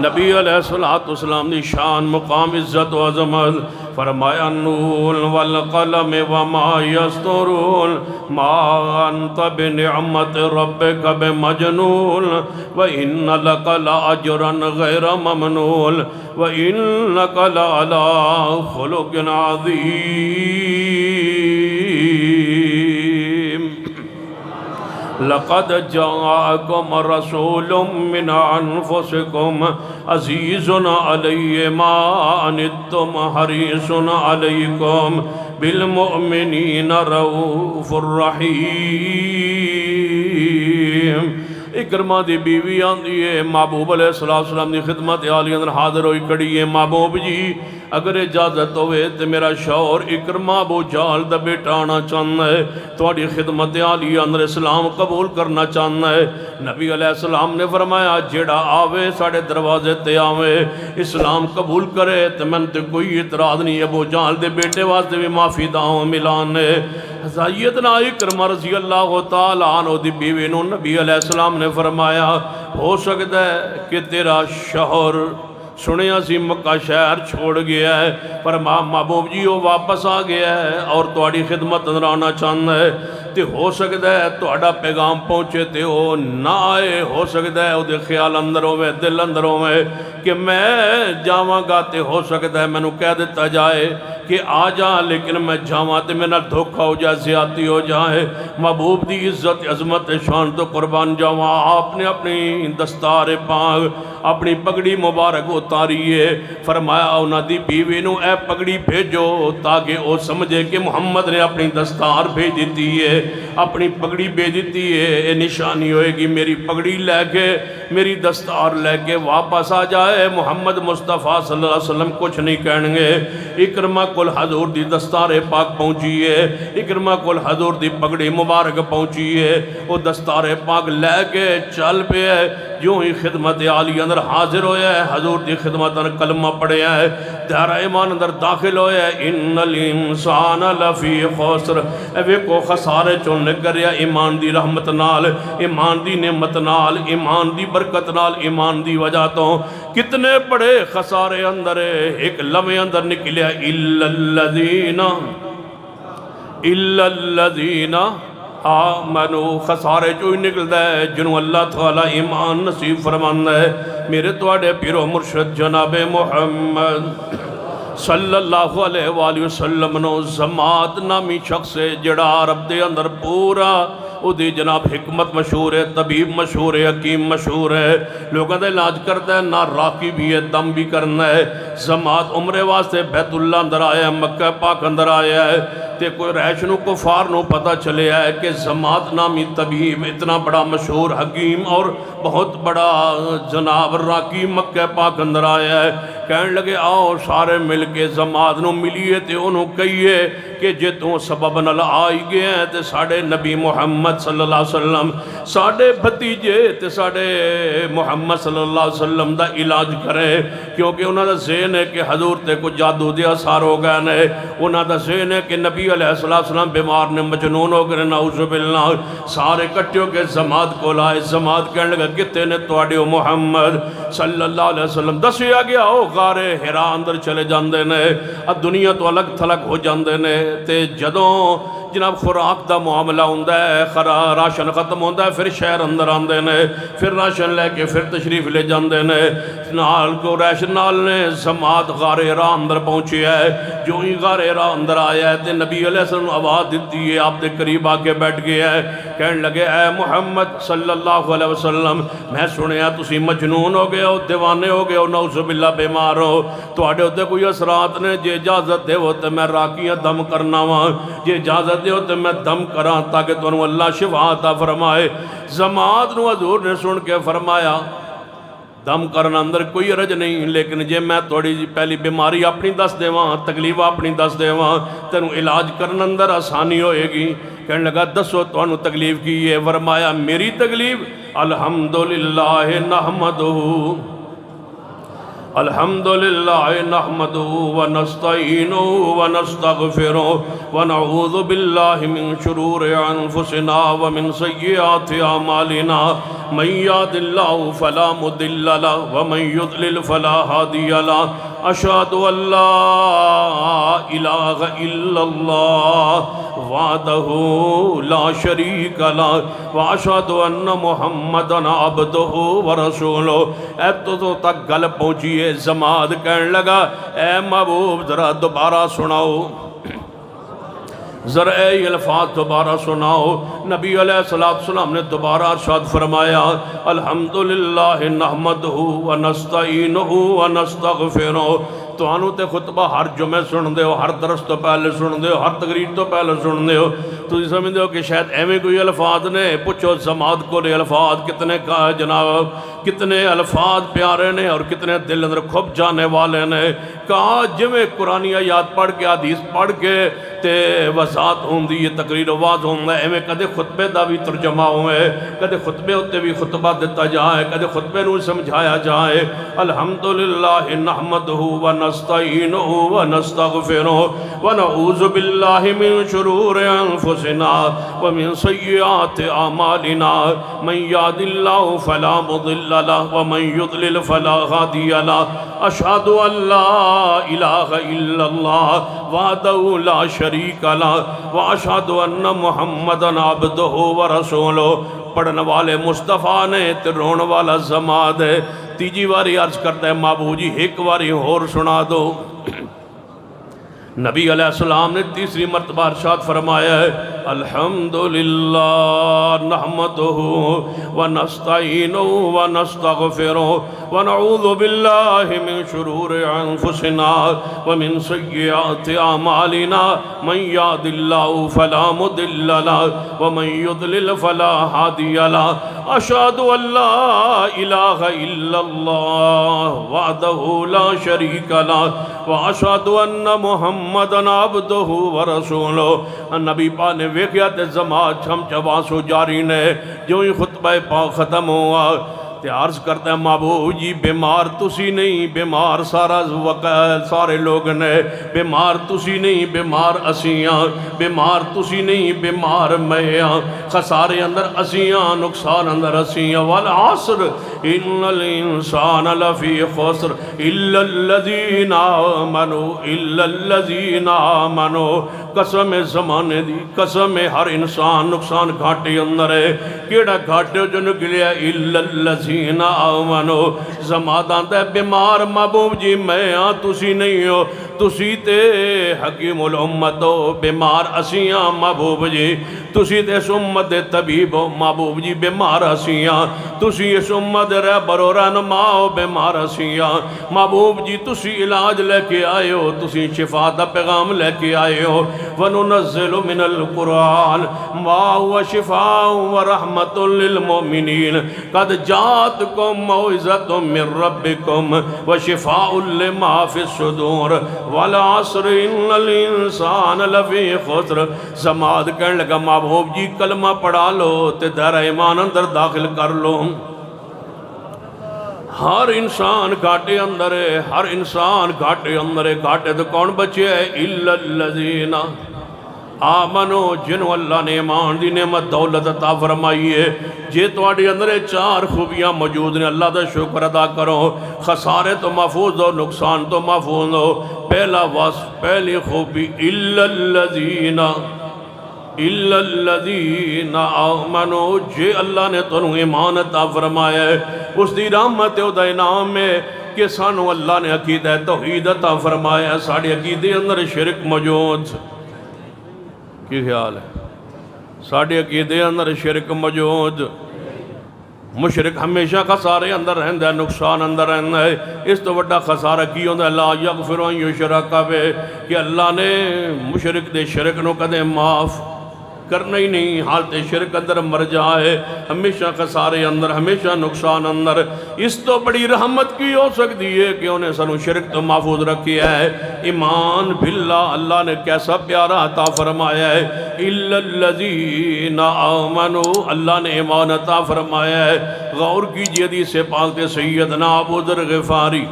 نبی علیہ السلام دی شان مقام عزت و عظمت، فرمایا نون والقلم وما یسطرون ما انت بنعمت ربک بمجنون وان لک لاجرا غیر ممنون وانک لعلی خلق عظیم۔ لقد جاءكم رسول من أنفسكم عزيز عليه ما عنتم حريص عليكم بالمؤمنين رؤوف رحيم۔ اکرمہ دی بیوی آندی ہے، محبوب علیہ السلام دی خدمت عالی اندر حاضر ہوئی کڑی ہے، محبوب جی اگر اجازت ہوئے تو میرا شوہر اکرمہ ابو جہل دا بیٹا آنا چاہنا ہے، تھوڑی خدمت عالی اندر اسلام قبول کرنا چاہنا ہے۔ نبی علیہ السلام نے فرمایا جیڑا آوے ساڑھے دروازے تے آوے اسلام قبول کرے تو من تے کوئی اعتراض نہیں۔ ابو جہل دے بیٹے واسطے بھی معافی داؤں ملانے۔ سیدنا اکرمہ رضی اللہ تعالیٰ عنہ دی بیوی نو نبی علیہ السلام نے فرمایا ہو سکتا ہے کہ تیرا شوہر سنیا سی مکہ شہر چھوڑ گیا ہے، پر محبوب جی وہ واپس آ گیا ہے اور تہاڈی خدمت اندر آنا چاہتا ہے، تے ہو سکتا ہے تہاڈا پیغام پہنچے تے وہ نہ آئے، ہو سکتا ہے وہ دے خیال اندر ہوئے دل اندر ہوئے کہ میں جاواں گا، تے ہو سکتا ہے میں نو کہہ دیتا جائے کہ آ جا، لیکن میں جاواں تے میں نہ دھوکہ ہو جائے، زیادتی ہو جائے۔ محبوب دی عزت عظمت شان تو قربان جاواں، آپ نے اپنی دستار پاک اپنی پگڑی مبارک اتاری ہے، فرمایا انہاں دی بیوی نو اے پگڑی بھیجو تاکہ وہ سمجھے کہ محمد نے اپنی دستار بھیج دیتی ہے، اپنی پگڑی بھیج دیتی ہے، یہ نشانی ہوئے گی میری پگڑی لے کے میری دستار لے کے واپس آ جائے، محمد مصطفیٰ صلی اللہ علیہ وسلم کچھ نہیں کہنے گے۔ اکرمہ کل حضور دی دستار پاک پہنچی ہے، اکرمہ کل حضور دی پگڑی مبارک پہنچی ہے، وہ دستار پاک لے کے چل پہ ہے، جو ہی خدمت عالی اندر حاضر ہویا ہے، حضور دی خدمت اندر کلمہ پڑھیا ہے، دائرہ ایمان اندر داخل ہویا ہے، ان الانسان لفی خسر، اے کو خسارے چون لگریا ایمان دی رحمت نال، ایمان دی نعمت نال، ایمان دی برکت نال، ایمان دی وجہ تو کتنے بڑے خسارے اندر ایک لمحے اندر نکلیا، الا الذین آمنو، خسارے جو ہی نکلتا ہے جنہوں اللہ تعالیٰ ایمان نصیب فرمانا ہے۔ میرے توڑے پیرو مرشد جناب محمد صلی اللہ علیہ وآلہ وسلم نو زمات نامی شخص ہے جڑا عرب دے اندر پورا او دی جناب حکمت مشہور ہے، طبیب مشہور ہے، حکیم مشہور ہے، لوگوں دا علاج کرتا ہے، نہ راکی بھی ہے، دم بھی کرنا ہے۔ زمات عمرے واسطے بیت اللہ اندر آیا ہے، مکہ پاک اندر آیا ہے، تے کوئی ریشنو کفار نو پتہ چلے ہے کہ زمات نامی طبیب اتنا بڑا مشہور حکیم اور بہت بڑا جناب راکی مکہ پاک اندر آیا ہے۔ کہنے لگے آؤ سارے مل کے زمات نو ملیے تے انہوں کہیے کہ جے تو سبب نال آئی گئے ہیں تے ساڑھے نبی محمد صلی اللہ علیہ وسلم ساڑھے بھتیجے تے ساڑھے محمد صلی اللہ علیہ وسلم دا علاج کریں، کیونکہ انہوں دا ذہن ہے کہ حضور تے کو جادو دیا سار ہو گئے نے، انہوں دا ذہن ہے کہ نبی علیہ السلام بیمار نے مجنون ہو گئے، نعوذ باللہ۔ سارے کٹیوں کے زمات کو لائے، زمات کہنے لگا کتے نے توڑے ہو محمد صلی اللہ علیہ وسلم دسیا گیا ہو غارے حرا اندر چلے جاندے نے، اب دنیا تو الگ تھلگ ہو جاندے نے، تے جدوں جناب خوراک دا معاملہ ہوندہ ہے، راشن ختم ہوندہ ہے، پھر شہر اندر آندے نے، پھر راشن لے کے پھر تشریف لے جاندے نے، نال کو ریشن نال نے جماعت غار حراء اندر پہنچی ہے۔ جو ہی غار حراء اندر آیا ہے تے نبی علیہ السلام آواز دیتی ہے، آپ دے قریب آ کے بیٹھ گیا ہے، کہنے لگے اے محمد صلی اللہ علیہ وسلم، میں سنیا تسی مجنون ہو گئے ہو، دیوانے ہو گئے ہو، نعوذ باللہ بیمار ہو، تو آڑے ہوتے کوئی اثرات نے، جے اجازت دے ہوتے میں راکیاں دم کرنا ہوا، جے اجازت دے ہوتے میں دم کراں تاکہ تو انہوں اللہ شفا عطا فرمائے۔ جماعت نو حضور نے سن کے فرمایا دم کرنا اندر کوئی عرج نہیں، لیکن جے میں تھوڑی جی پہلی بیماری اپنی دس دے وہاں، تکلیف اپنی دس دے وہاں، تینوں علاج کرنا اندر آسانی ہوئے گی۔ کہنے لگا دسو تو انہوں تکلیف کی ہے؟ فرمایا میری تکلیف الحمدللہ نحمدہ الحمدللہ نحمدہ ونستعینہ ونستغفرہ ونعوذ باللہ من شرور انفسنا ومن سیئات اعمالنا من یہد اللہ فلا مضل لہ ومن یضلل فلا ہادی لہ اشہد ان لا الہ الا اللہ وحدہ لا شریک لہ واشہد ان محمدا عبدہ ورسولہ۔ اے تو تک گل پہنچی ہے، جماعت کہنے لگا اے محبوب ذرا دوبارہ سناؤ، ذرا اے الفاظ دوبارہ سناؤ۔ نبی علیہ السلام نے دوبارہ ارشاد فرمایا الحمدللہ نحمدہ ونستعینہ ونستغفرہ۔ تو آنو تے خطبہ ہر جمعہ سن دے ہو، ہر درس تو پہلے سن دے ہو، ہر تقریر تو پہلے سن دے ہو، تو سمجھ دے ہو کہ شاید ایویں کوئی الفاظ نے، پوچھو جماعت کو لے الفاظ کتنے کا جناب، کتنے الفاظ پیارے نے اور کتنے دل اندر کھپ جانے والے نے۔ کہا جویں قرآنی آیات پڑھ کے حدیث پڑھ کے تے وضاحت ہوندی ہے، تقریر واضح ہوندہ ہے، ایویں کدے خطبے دا بھی ترجمہ ہوئے، کدے خطبے ہوتے بھی خطبہ دیتا جائے، کدے خطبے نو سمجھایا جائے۔ الحمدللہ نحمدہ ونستعینہ ونستغفرہ ونعوذ باللہ من شرور انفسنا ومن سیئات اعمالنا من یہد اللہ فلا مضل لہ ومن یضلل فلا ہادی لہ اشہد ان لا الہ الا اللہ وحدہ لا شریک لہ واشہد ان محمدا عبدہ ورسولہ۔ پڑھنے والے مصطفیٰ نے تے رون والا زماد ہے۔ تیجی واری عرض کرتا ہے محبوب جی ایک واری اور سنا دو۔ نبی علیہ السلام نے تیسری مرتبہ ارشاد فرمایا ہے الحمدللہ نحمدہ ونستعینہ ونستغفرہ ونعوذ باللہ من شرور انفسنا ومن سیئات اعمالنا من یہد اللہ فلا مضل لہ ومن یضلل فلا ہادی لہ اشہد ان لا الہ الا اللہ وحدہ لا شریک لہ واشہد ان محمد عبدہ ورسولہ۔ نبی پاک نے ویکھیا تے جماعت چھم چباسو جاری نے، جو ہی خطبہ پاک ختم ہوا تے عرض کرتا ہے محبوب جی بیمار تسی نہیں، بیمار سارے لوگ نے، بیمار تسی نہیں، بیمار اسیاں، بیمار تسی نہیں، بیمار میاں، خسارے اندر اسیاں، نقصان اندر اسیاں۔ والعصر ان الانسان لفی خسر الا الذین آمنوا۔ قسم زمانے دی، قسم ہر انسان نقصان گھاٹے اندر ہے۔ کیڑا گھاٹے جو نکلیا الا الذین آمنوا۔ زماداں تے بیمار محبوب جی میں آن تسی نہیں ہو، تسی تے حکیم الامت ہو، بیمار اسیاں محبوب جی، تسی تے اس امت دے طبیب ہو محبوب جی، بیمار اسیاں، تسی اس امت دے رہبر و رہنما ہو، بیمار اسیاں محبوب جی، تسی علاج لے کے آئے ہو، تسی شفا دا پیغام لے کے آئے ہو۔ وَنُنَزِّلُ مِنَ الْقُرْآنِ مَا هُوَ شِفَاءٌ وَرَحْمَةٌ لِّلْمُؤْمِنِينَ قَدْ جَاءَتْكُم مَّوْعِظَةٌ مِّن رَّبِّكُمْ وَشِفَاءٌ لِّمَا فِي الصُّدُورِ وَالْعَصْرِ إِنَّ الْإِنسَانَ لَفِي خُسْرٍ۔ زماد کہنے لگا محبوب جی کلمہ پڑھا لو تے دائرہ ایمان اندر داخل کر لو۔ ہر انسان گھاٹے اندر ہے، ہر انسان گھاٹے اندر ہے۔ گھاٹے تو کون بچے ہے؟ اِلَّا الَّذِينَ آمنو، جنہوں اللہ نے ایمان دی نعمت دولت عطا فرمائی ہے، جے تواڈے اندر چار خوبیاں موجود ہیں، اللہ دا شکر ادا کرو، خسارے تو محفوظ ہو، نقصان تو محفوظ ہو۔ پہلا وصف، پہلی خوبی اِلَّا الَّذِينَ الا الذین آمنوا جے اللہ نے تنہوں ایمان عطا فرمایا ہے اس دی رحمت ہے دا انعام ہے کہ سانو اللہ نے عقیدہ توحید عطا فرمایا ہے ساڑھے عقیدے اندر شرک موجود کی خیال ہے ساڑھے عقیدے اندر شرک موجود مشرک ہمیشہ خسارے اندر رہندہ ہے نقصان اندر رہندہ ہے اس تو وڈا خسارہ کی ہوندہ ہے لا یغفر ان یشرک بہ کہ اللہ نے مشرک دے شرک نو کدے معاف کرنا ہی نہیں حالت شرک اندر مر جائے ہمیشہ خسارے اندر ہمیشہ نقصان اندر اس تو بڑی رحمت کی ہو سکتی ہے کہ انہیں سنو شرک تو محفوظ رکھی ہے ایمان باللہ اللہ نے کیسا پیارا عطا فرمایا ہے الا الذین آمنوا اللہ نے ایمان عطا فرمایا ہے غور کیجئے حدیث پاک سے سیدنا ابو ذر غفاری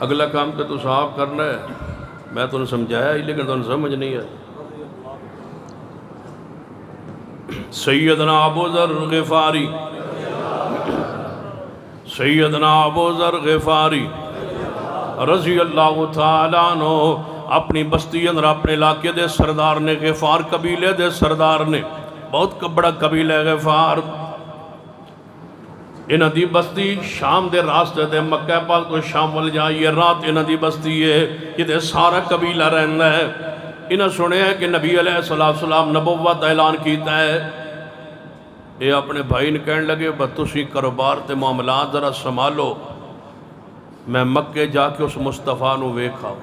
اگلا کام کہ تو صاحب کرنا ہے میں تو نے سمجھایا ہی لیکن تو نے سمجھ نہیں ہے سیدنا ابو ذر غفاری سیدنا ابو ذر غفاری رضی اللہ تعالیٰ عنہ اپنی بستی اندر اپنے علاقے دے سردار نے غفار قبیلے دے سردار نے بہت بڑا قبیلہ غفار انہاں دی بستی شام دے راستے دے مکہ پاک تو شام وال جائیے رات انہاں دی بستی ہے یہ دے سارا قبیلہ رہنا ہے انہاں سنے ہیں کہ نبی علیہ السلام نبوت اعلان کیتا ہے یہ اپنے بھائی نے کہنے لگے بس تسی کاروبار تے معاملات ذرا سنبھالو میں مکے جا کے اس مصطفیٰ نو ویکھا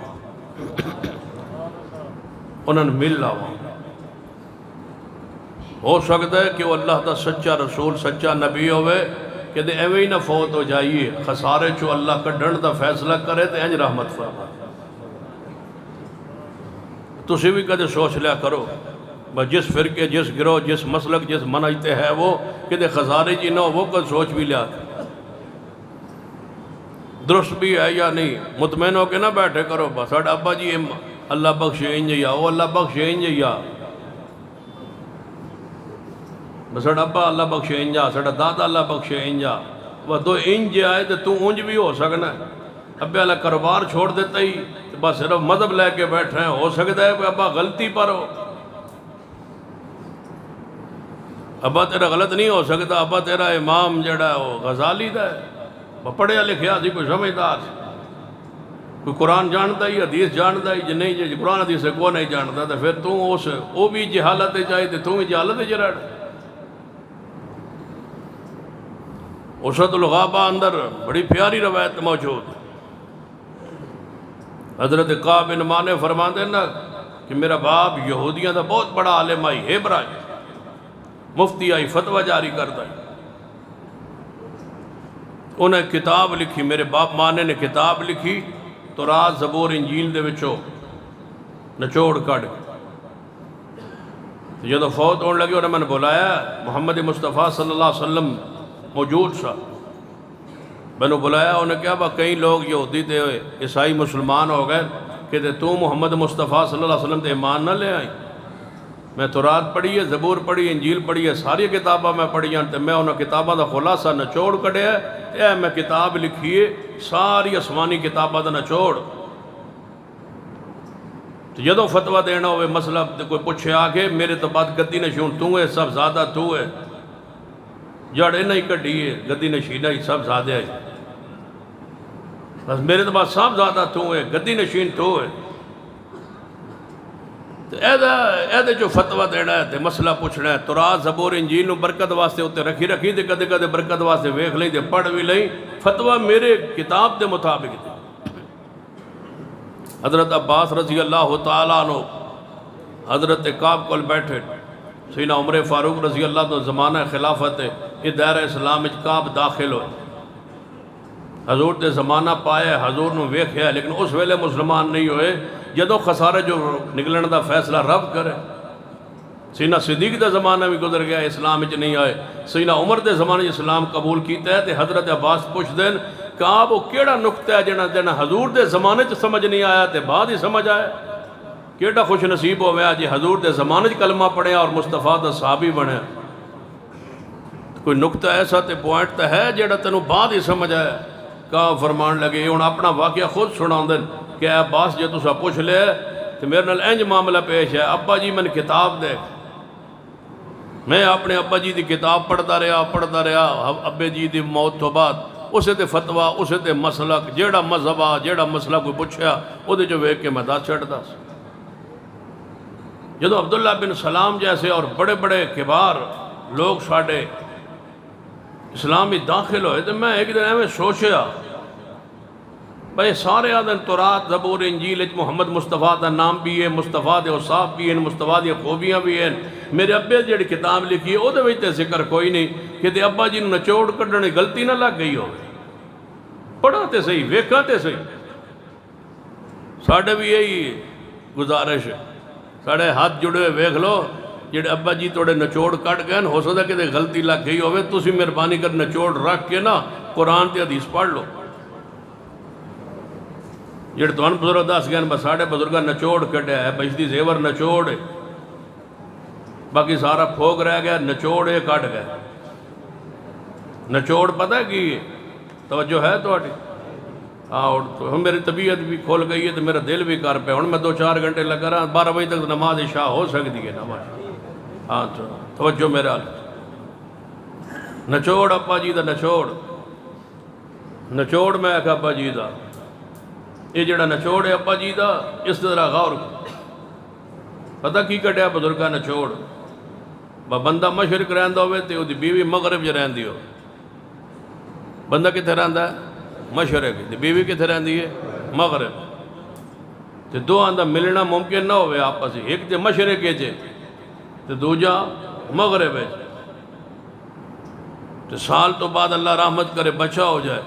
انہاں نے مل لاؤ ہو سکتا ہے کہ وہ اللہ دا سچا رسول سچا نبی ہوئے کہ دے ایویں ہی نہ فوت ہو جائیے خسارے چو اللہ کا ڈنڈ دا فیصلہ کرے تے انج رحمت فرما تسی بھی کدے سوچ لیا کرو بس جس فرقے جس گروہ جس مسلک جس منجتے ہے وہ کہ دے خسارے جی نہ ہو وہ کد سوچ بھی لیا درست بھی ہے یا نہیں مطمئن ہو کے نہ بیٹھے کرو بس ساڑھا ابا جی اللہ بخشے انج یا وہ اللہ بخشے انج یا ساڑھا ابا اللہ بخشے انجا ساڑھا دادا اللہ بخشے انجا وہ دو انج آئے تو انج بھی ہو سکنا ہے ابے اللہ کاروبار چھوڑ دیتا ہی بس صرف مذہب لے کے بیٹھ رہے ہیں ہو سکتا ہے کہ ابا غلطی پر ہو ابا تیرا غلط نہیں ہو سکتا ابا تیرا امام جڑا ہے وہ غزالی دا ہے پڑھیا لکھیا سی کوئی سمجھدار کوئی قرآن جانتا ہی حدیث جانتا ہی جو نہیں جو قرآن حدیث سے کوئی نہیں جانتا تو پھر تو اس وہ بھی جہالت چاہیے تو بھی جہالت جرڑ اسد الغابہ اندر بڑی پیاری روایت موجود حضرت قعب بن مالک فرماتے نا کہ میرا باپ یہودیاں دا بہت بڑا عالم آئی ہیبرا مفتی آئی فتوہ جاری کرتا ہے انہیں کتاب لکھی میرے باپ مانے نے کتاب لکھی تو رات زبور انجیل دے وچوں نچوڑ کڑ جدو فوت ہونے لگے انہیں میں نے بلایا محمد مصطفیٰ صلی اللہ علیہ وسلم موجود سا میں نے بلایا انہیں کیا با کئی لوگ یہودی تھے عیسائی مسلمان ہو گئے کہ تو محمد مصطفیٰ صلی اللہ علیہ وسلم تے ایمان نہ لے آئی میں تورات پڑھی ہے زبور پڑھی ہے انجیل پڑھی ہے ساری کتاباں میں پڑھی ہیں میں انہوں کتاباں دا خلاصہ نچوڑ کڑے ہے میں کتاب لکھیے ساری آسمانی کتاباں دا نچوڑ جدو فتوہ دینا ہوئے مسئلہ کوئی پوچھے آگے میرے تو بات گدی نشون تو ہے سب زیادہ تو ہے جڑے نہیں کٹیے گدی نشینہ ہی سب زیادہ ہے بس میرے تو بات سب زیادہ تو ہے گدی نشین تو ہے ایدے جو فتوہ دینا ہے مسئلہ پوچھنا ہے تورات زبور انجیل نو برکت واسطے ہوتے رکھی دے کدے کدے برکت واسطے ویکھ لیں دے پڑھ بھی لیں فتوہ میرے کتاب دے مطابق دے حضرت عباس رضی اللہ تعالیٰ عنہ حضرت قعب کول بیٹھے سیدنا عمر فاروق رضی اللہ عنہ زمانہ خلافت یہ دائرہ اسلام قعب داخل ہوئے حضور تے زمانہ پائے حضور نو ویکھیا لیکن اس ویلے مسلمان نہیں ہوئے جدو خسارے جو نکلن دا فیصلہ رب کرے سیدنا صدیق دا زمانہ بھی گزر گیا اسلام وچ نہیں آئے سیدنا عمر دے زمانے اسلام قبول کیتا ہے تے حضرت عباس پوچھ دین کہا وہ کیڑا نقطہ ہے جنہ حضور دے زمانے چ سمجھ نہیں آیا تے بعد ہی سمجھ آیا کیڑا خوش نصیب ہو گیا جی حضور دے زمانے چ کلمہ پڑھیا اور مصطفیٰ دا صحابی بنے کوئی نقطہ ایسا تے پوائنٹ تے ہے جیڑا تینوں بعد ہی سمجھ آیا کہا فرمان لگے انہوں اپنا واقعہ خود سنا دیں کہ عباس جے تسا پوچھ لے تو میرے نال انج معاملہ پیش ہے، ابا جی میں کتاب دے، میں اپنے ابا جی دی کتاب پڑھتا رہا ابے جی دی موت تو بعد اسے تے فتویٰ اسے تے مسلک جیڑا مذہب آ جیڑا مسئلہ کوئی پوچھیا وہ دے جو ویک کے میں دس چھڑتا سی۔ جدو عبداللہ بن سلام جیسے اور بڑے بڑے کبار لوگ ساڑھے اسلامی داخل ہوئے تو میں ایک دن ایویں سوچیا بھائی سارے آدھن تورات زبور انجیل محمد مصطفیٰ دا نام بھی ہے، مصطفیٰ دے اوصاف بھی ہیں، مصطفیٰ دی خوبیاں بھی ہیں، میرے ابے جڑی کتاب لکھی ہے وہ دے وچ تے ذکر کوئی نہیں کہ تے ابا جی نوں نچوڑ کڈنے غلطی نہ لگ گئی ہو، پڑھا تے صحیح ویکھا تے صحیح۔ ساڈے بھی یہی گزارش ہے، ساڑھے ہاتھ جڑے ہوئے ویکھ لو جڑے ابا جی توڑے نچوڑ کٹ گئے ہو سکتا کہ غلطی لگ گئی ہوئے، تسی مہربانی کر نچوڑ رکھ کے نا قرآن تے حدیث پڑھ لو۔ جڑے توان بزرگ دس گئے بس ساڑھے بزرگاں نچوڑ کٹیا ہے، بجدی زیور نچوڑ ہے، باقی سارا پھوک رہ گیا، نچوڑ ہے کٹ گئے۔ نچوڑ پتہ ہے کی توجہ ہے تو ہاں میری طبیعت بھی کھول گئی ہے تو میرا دل بھی کر پہ ہوں میں 2-4 گھنٹے لگا رہا 12 بجے تک نماز عشاء ہو سکتی ہے نماز۔ ہاں توجہ میرا نچوڑ ابا جی دا نچوڑ میں آکھا ابا جی دا یہ جڑا نچوڑ ہے ابا جی دا اس طرح غور پتہ کی کٹیا بزرگاں نچوڑ بندہ مشرق رہندا ہوئے تے وہ دی بیوی مغرب جو رہندی ہو، بندہ کتے رہندا ہے مشرق تے بیوی کتے رہندی ہے مغرب، تے دو آندہ ملنا ممکن نہ ہوئے آپس ایک تے مشرق ہے تے دوجا مغرب ہے، تے سال تو بعد اللہ رحمت کرے بچہ ہو جائے،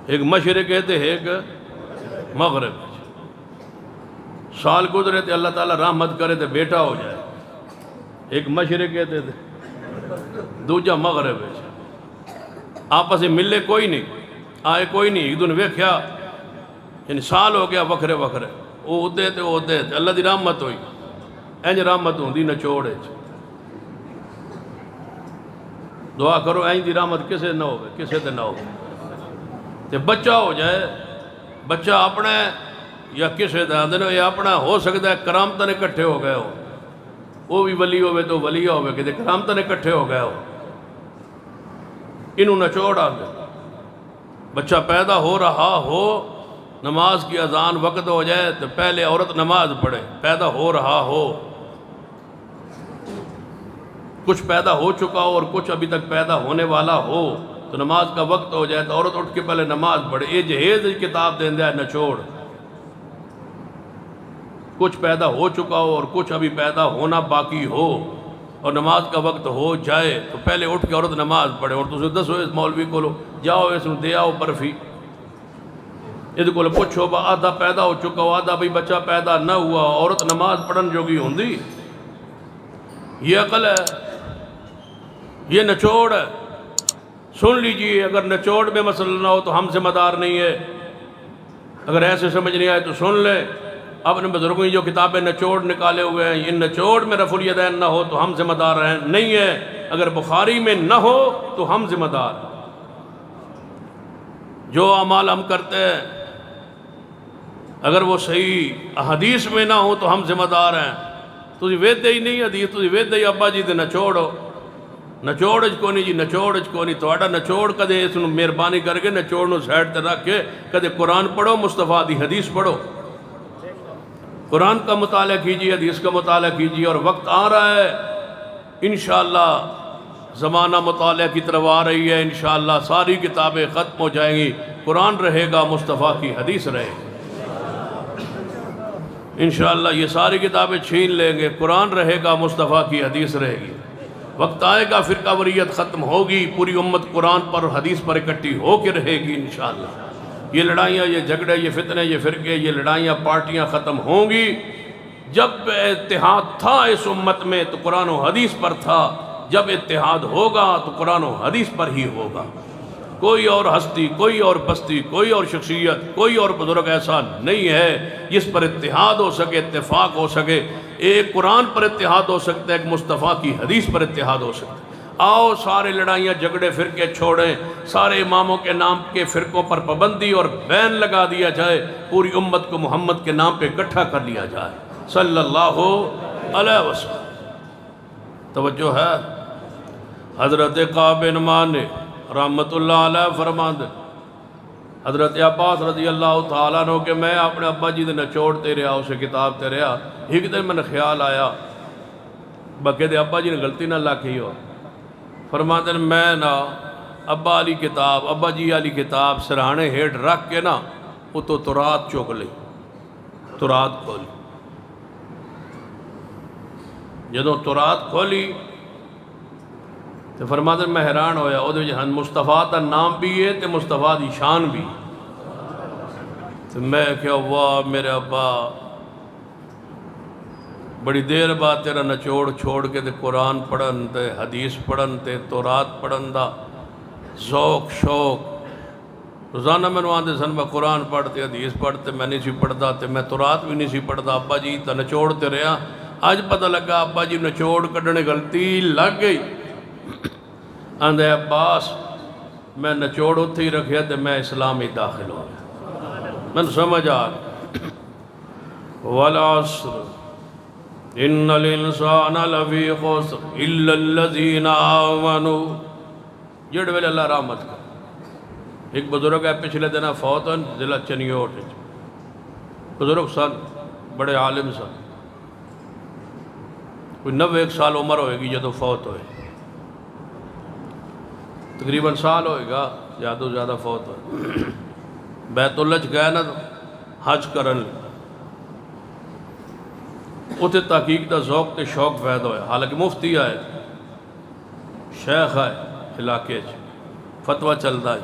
ایک مشرق ہے تے ایک مغرب ہے، سال گزرے تے اللہ تعالیٰ رحمت کرے تے بیٹا ہو جائے، ایک مشرق ہے تے دوجا مغرب ہے، آپس میں ملے کوئی نہیں آئے کوئی نہیں، ایک دن ویکھیا یعنی سال ہو گیا وکھرے وکھرے، وہ ادھے تے وہ ادھے تے اللہ دی رحمت ہوئی، اینج رحمت ہوں دی نچوڑے دعا کرو اینج دی رحمت کسے نہ ہوئے کسے تے نہ ہوئے تے بچہ ہو جائے، بچہ اپنے یا کسے تے آدھے یا اپنا ہو سکتا ہے کرامتاں نے کٹھے ہو گئے ہو، وہ بھی ولی ہوئے تو ولی ہوئے کہ کرامتاں نے کٹھے ہو گئے ہو، انہوں نچوڑ آ گئے، بچہ پیدا ہو رہا ہو نماز کی اذان وقت ہو جائے تو پہلے عورت نماز پڑھے، پیدا ہو رہا ہو، کچھ پیدا ہو چکا ہو اور کچھ ابھی تک پیدا ہونے والا ہو تو نماز کا وقت ہو جائے تو عورت اٹھ کے پہلے نماز پڑھے، یہ جہیز کتاب دیں دیا نچوڑ، کچھ پیدا ہو چکا ہو اور کچھ ابھی پیدا ہونا باقی ہو اور نماز کا وقت ہو جائے تو پہلے اٹھ کے عورت نماز پڑھے، اور تُسے دسو اس مولوی کو لو جاؤ اس میں دے آؤ برفی، یہ کو پوچھو با آدھا پیدا ہو چکا ہو آدھا بھی بچہ پیدا نہ ہوا، عورت نماز پڑھن جوگی ہوندی، یہ عقل ہے، یہ نچوڑ ہے۔ سن لیجئے اگر نچوڑ میں مسئلہ نہ ہو تو ہم ذمہ دار نہیں ہے، اگر ایسے سمجھ نہیں آئے تو سن لے، اپنے بزرگوں جو کتابیں نچوڑ نکالے ہوئے ہیں ان نچوڑ میں رفع الیدین نہ ہو تو ہم ذمہ دار ہیں نہیں ہے، اگر بخاری میں نہ ہو تو ہم ذمہ دار ہیں، جو اعمال ہم کرتے ہیں اگر وہ صحیح حدیث میں نہ ہو تو ہم ذمہ دار ہیں، تُسی ویدے ہی نہیں حدیث تُسی ویدے ہی ابا جی دے نچوڑو نچوڑ کو نہیں جی نچوڑ کو نہیں، توڑا نچوڑ کدے اس مہربانی کر کے نچوڑ نو سائڈ تے رکھ کے کدے قرآن پڑھو مصطفیٰ دی حدیث پڑھو، قرآن کا مطالعہ کیجیے حدیث کا مطالعہ کیجیے، اور وقت آ رہا ہے انشاءاللہ زمانہ مطالعہ کی طرف آ رہی ہے، انشاءاللہ ساری کتابیں ختم ہو جائیں گی، قرآن رہے گا مصطفیٰ کی حدیث رہے گی، انشاءاللہ یہ ساری کتابیں چھین لیں گے، قرآن رہے گا مصطفیٰ کی حدیث رہے گی، وقت آئے گا فرقہ واریت ختم ہوگی، پوری امت قرآن پر اور حدیث پر اکٹھی ہو کے رہے گی انشاءاللہ، یہ لڑائیاں یہ جھگڑے یہ فتنے یہ فرقے یہ لڑائیاں پارٹیاں ختم ہوں گی، جب اتحاد تھا اس امت میں تو قرآن و حدیث پر تھا، جب اتحاد ہوگا تو قرآن و حدیث پر ہی ہوگا، کوئی اور ہستی کوئی اور بستی کوئی اور شخصیت کوئی اور بزرگ ایسا نہیں ہے جس پر اتحاد ہو سکے اتفاق ہو سکے، ایک قرآن پر اتحاد ہو سکتا ہے ایک مصطفیٰ کی حدیث پر اتحاد ہو سکتا ہے، آؤ سارے لڑائیاں جھگڑے فرقے چھوڑیں، سارے اماموں کے نام کے فرقوں پر پابندی اور بین لگا دیا جائے، پوری امت کو محمد کے نام پہ اکٹھا کر لیا جائے صلی اللہ علیہ وسلم۔ توجہ ہے؟ حضرت کعب بن مالک رحمت اللہ علیہ فرماندے حضرت عباس رضی اللہ تعالیٰ عنہ کہ میں اپنے ابا جی دے نچوڑتے رہا، اسے کتاب تے رہا، ایک دن میں نے خیال آیا بکے دے ابا جی نے غلطی نہ لاکھی ہو، فرماتے ہیں میں نا ابا علی کتاب، ابا جی علی کتاب سرہانے ہیٹ رکھ کے نا وہ تو تورات چوک لی، تورات کھولی، جدوں تورات کھولی تو فرماتے ہیں میں حیران ہویا، او دے جہاں مصطفیٰ تا نام بھی ہے تے مصطفیٰ دی شان بھی، تو میں کہا واہ میرے ابا بڑی دیر بعد تیرا نچوڑ چھوڑ کے تے قرآن پڑھن تے حدیث پڑھن تے تورات پڑھن دا ذوق شوق، روزانہ میں آندے سن میں قرآن پڑھتے حدیث پڑھتے میں نہیں سی پڑھتا تے میں تورات بھی نہیں سی پڑھتا، ابا جی تا نچوڑتے رہا، آج پتہ لگا ابا جی نچوڑ کڈنے غلطی لگ گئی، آندھے عباس میں نچوڑ اتھی رکھیا تے میں اسلام ہی داخل ہو گیا، میں سمجھ آ گیا۔ والعصر ان الانسان لفی خسر الا الذین آمنوا، جڑ ویلے اللہ رحمت کر۔ ایک بزرگ ہے پچھلے دن فوت ہیں ضلع چنیوٹ، بزرگ سن، بڑے عالم سن، کوئی 91 سال عمر ہوئے گی جدو فوت ہوئے، تقریباً سال ہوئے گا زیادہ زیادہ فوت ہوئے۔ بیت اللہ گئے نا حج کرن، اتنے تحقیق دا ذوق تے شوق پیدا ہویا، حالانکہ مفتی آئے شیخ آئے علاقے فتویٰ چلتا ہے،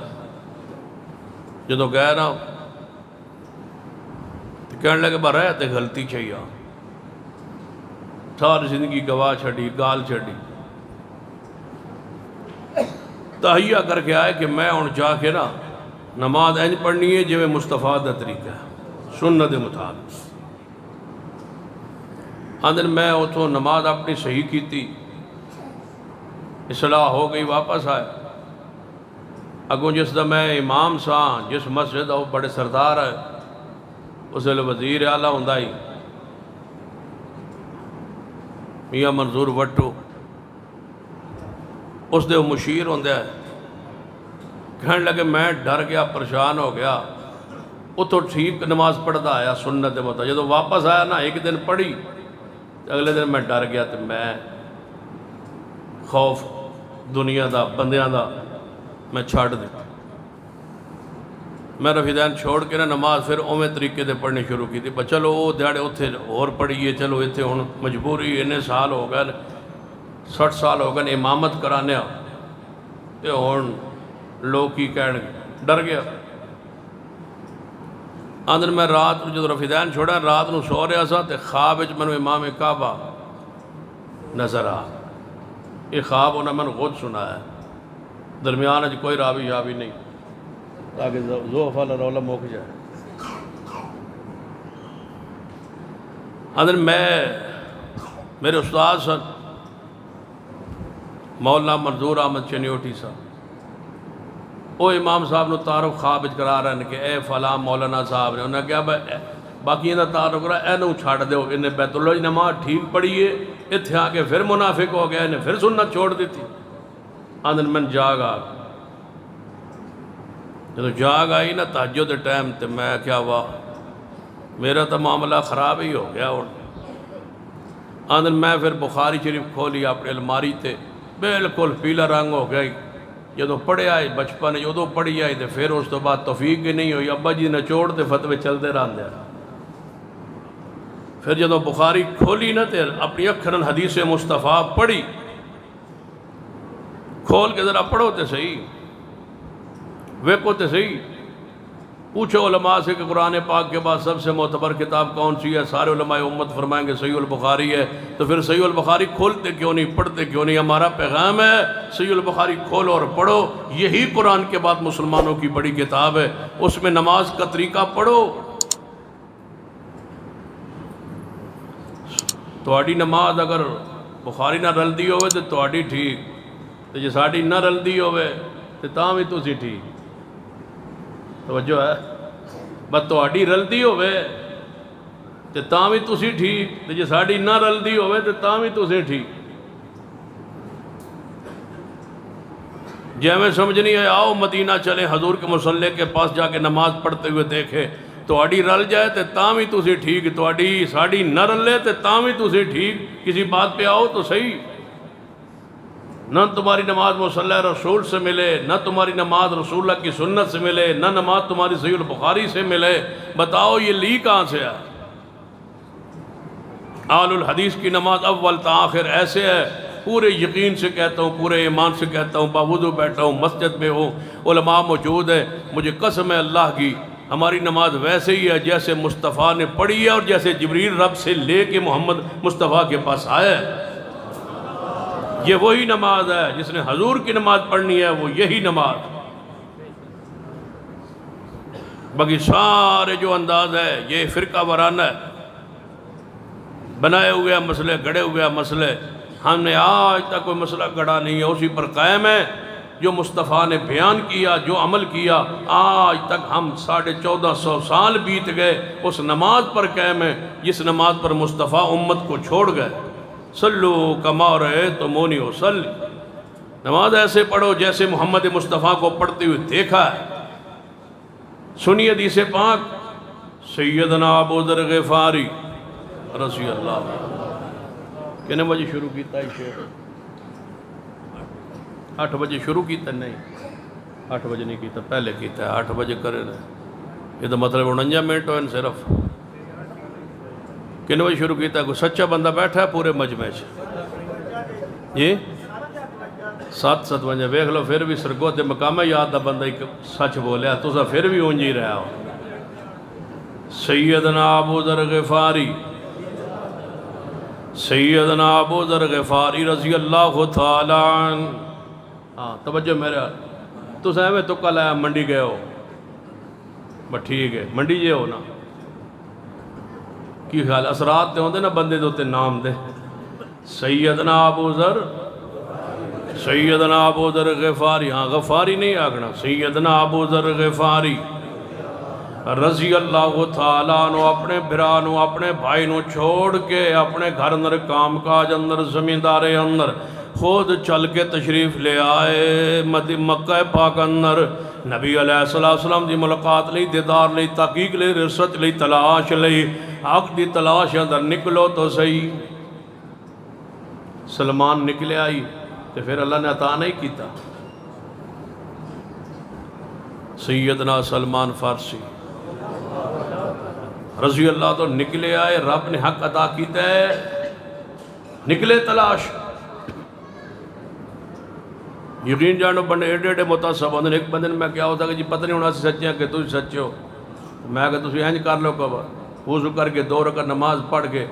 جدو گئے نا تو کہنے لگے با رہے تے غلطی چاہیے، ساری زندگی گواہ چھڑی گال چھڑی، تہیہ کر کے آئے کہ میں ان جا کے نا نماز اینج پڑھنی ہے جو مصطفیٰ دا طریقہ ہے سنت مطابق۔ اندر میں اتھوں نماز اپنی صحیح کی تھی، اصلاح ہو گئی، واپس آئے، اگوں جس دا میں امام سا جس مسجد وہ بڑے سردار ہے، اس لئے وزیر اعلیٰ ہندائی میاں منظور وٹو، اس دے وہ مشیر ہوندے ہے، کہنے لگے میں ڈر گیا پریشان ہو گیا، وہ تو ٹھیک نماز پڑھتا آیا سنت مطابق، جب واپس آیا نا ایک دن پڑھی، اگلے دن میں ڈر گیا تو میں خوف دنیا دا بندیاں دا میں چھاڑ دیتا، میں رفیدین چھوڑ کے نا نماز پھر اومے طریقے دے پڑھنی شروع کی تھی، چلو وہ دیاڑے اتھے اور پڑھئیے، چلو اتھے ہون مجبوری، انہیں سال ہو گئے 60 سال ہو گئے امامت کرانے تے ہون لوگ کی کہنے ڈر گیا۔ اندر میں رات جو رفیدین چھوڑا رات نو سو رہا سا تے خواب وچ منو امام کعبہ نظر آ، یہ خواب انہوں نے خود سنا ہے، درمیان اج کوئی راوی شاوی نہیں تاکہ ضعف والا رولا موک جائے۔ اندر میرے استاد سن مولانا منظور احمد چنیوٹی صاحب، وہ امام صاحب نے تعارف خواب کرا رہے ہیں کہ اے فلاں مولانا صاحب نے، انہوں نے کہا باقی انہوں نے تعارف کرا اے نو چھاڑ دے، انہیں بیت اللہ نماز ٹھیک پڑھیے، اتھے آ کے پھر منافق ہو گیا، انہیں پھر سنت چھوڑ دی تھی۔ اندر من جاگ آ گیا، جب جاگ آئی نا تہجد ٹائم تے میں کیا واہ میرا تو معاملہ خراب ہی ہو گیا۔ اندر میں پھر بخاری شریف کھولی اپنے الماری تے، بالکل پیلا رنگ ہو گئی، جدو پڑھے آئے بچپن جدو پڑھی آئی تے پھر اس تو بعد توفیق ہی نہیں ہوئی، ابا جی نے چھوڑ تے فتوے چلتے رہندے۔ پھر جدو بخاری کھولی نا تے اپنی اکھرن حدیث مصطفیٰ پڑھی، کھول کے ذرا پڑھو تے صحیح، ویکو تے صحیح، پوچھو علماء سے کہ قرآن پاک کے بعد سب سے معتبر کتاب کون سی ہے، سارے علماء امت فرمائیں گے صحیح البخاری ہے، تو پھر صحیح البخاری کھولتے کیوں نہیں، پڑھتے کیوں نہیں؟ ہمارا پیغام ہے صحیح البخاری کھولو اور پڑھو، یہی قرآن کے بعد مسلمانوں کی بڑی کتاب ہے، اس میں نماز کا طریقہ پڑھو۔ تہاڈی نماز اگر بخاری نہ رلدی ہوئے تو تہاڈی ٹھیک، تو جی ساڑی نہ رلدی ہوئے تو تاں بھی تسی ٹھیک. توجہ ہے. بس تہاڈی رلدی ہوئے تو تاں بھی تسی ٹھیک، تو جی ساڑی نہ رلدی ہوئے تو تاں بھی تسی ٹھیک. جی ہمیں سمجھ نہیں ہے آؤ مدینہ چلے حضور کے مصلی کے پاس جا کے نماز پڑھتے ہوئے دیکھے تہاڈی رل جائے تو تاں بھی تسی ٹھیک، تہاڈی ساڑی نہ رلے تو تاں بھی تسی ٹھیک. کسی بات پہ آؤ تو صحیح. نہ تمہاری نماز مصلی رسول سے ملے، نہ تمہاری نماز رسول اللہ کی سنت سے ملے، نہ نماز تمہاری صحیح البخاری سے ملے. بتاؤ یہ لی کہاں سے ہے؟ آل الحدیث کی نماز اول تا آخر ایسے ہے. پورے یقین سے کہتا ہوں، پورے ایمان سے کہتا ہوں، باوضو بیٹھا ہوں، مسجد میں ہوں، علماء موجود ہے، مجھے قسم ہے اللہ کی ہماری نماز ویسے ہی ہے جیسے مصطفیٰ نے پڑھی ہے اور جیسے جبریل رب سے لے کے محمد مصطفیٰ کے پاس آیا ہے. یہ وہی نماز ہے جس نے حضور کی نماز پڑھنی ہے، وہ یہی نماز. باقی سارے جو انداز ہے یہ فرقہ وارانہ ہے، بنائے ہوئے مسئلے، گڑے ہوئے مسئلے. ہم نے آج تک کوئی مسئلہ گڑا نہیں ہے، اسی پر قائم ہے جو مصطفیٰ نے بیان کیا، جو عمل کیا. آج تک ہم 1450 سال بیت گئے اس نماز پر قائم ہے جس نماز پر مصطفیٰ امت کو چھوڑ گئے. صلو کما رأیتمونی اصلی. نماز ایسے پڑھو جیسے محمد مصطفیٰ کو پڑھتے ہوئے دیکھا ہے. سنیے حدیث پاک سیدنا ابو ذر غفاری رضی اللہ عنہ. کتنے بجے شروع کیتا ہے شیخ؟ 8 بجے شروع کیتا نہیں، 8 بجے نہیں کیتا، پہلے کیتا ہے. 8 بجے کرے رہے. یہ تو مطلب 49 منٹ ہوئے صرف. کتنے بجے شروع کیتا ہے؟ کوئی سچا بندہ بیٹھا ہے پورے مجمع سے؟ جی 7 بجے. ویکھ لو پھر بھی سرگوتے مقام یاد دا بندہ ایک سچ بولیا، تو پھر بھی اونج ہی رہا ہو. سیدنا ابو ذر غفاری، سیدنا ابو ذر غفاری رضی اللہ تعالیٰ عنہ. ہاں توجہ میرے، تو میں تو کل آیا منڈی گئے ہو؟ بس ٹھیک ہے، منڈی جے ہو نا. کی خیال اثرات دے ہوندے نا بندے دوتے نام دے. سیدنا ابو ذر، سیدنا ابو ذر غفاری. ہاں غفاری نہیں آگنا، سیدنا ابو ذر غفاری رضی اللہ تعالیٰ عنہ اپنے برانوں اپنے بھائی نو چھوڑ کے اپنے گھر اندر کام کاج اندر زمیندارے اندر خود چل کے تشریف لے آئے مکہ پاک اندر. نبی علیہ السلام دی ملاقات لئی، دیدار لئی، تحقیق لئی، رسط لئی، تلاش لئی. حق دی تلاش اندر نکلو تو صحیح. سلمان نکلے آئی تو پھر اللہ نے عطا نہیں کیتا. سیدنا سلمان فارسی رضی اللہ تو نکلے آئے، رب نے حق عطا کیتا ہے، نکلے تلاش. یقین جانو بندے ایڈے ایڈے متعصب ہوندے. ایک بندے نے میں کیا ہوتا کہ جی پتہ نہیں ہونا سی سچے ہیں کہ تُجھ سچے ہو. میں کہ تُسی انج کر لو کبھا وضو کر کے 2 رکعت نماز پڑھ کے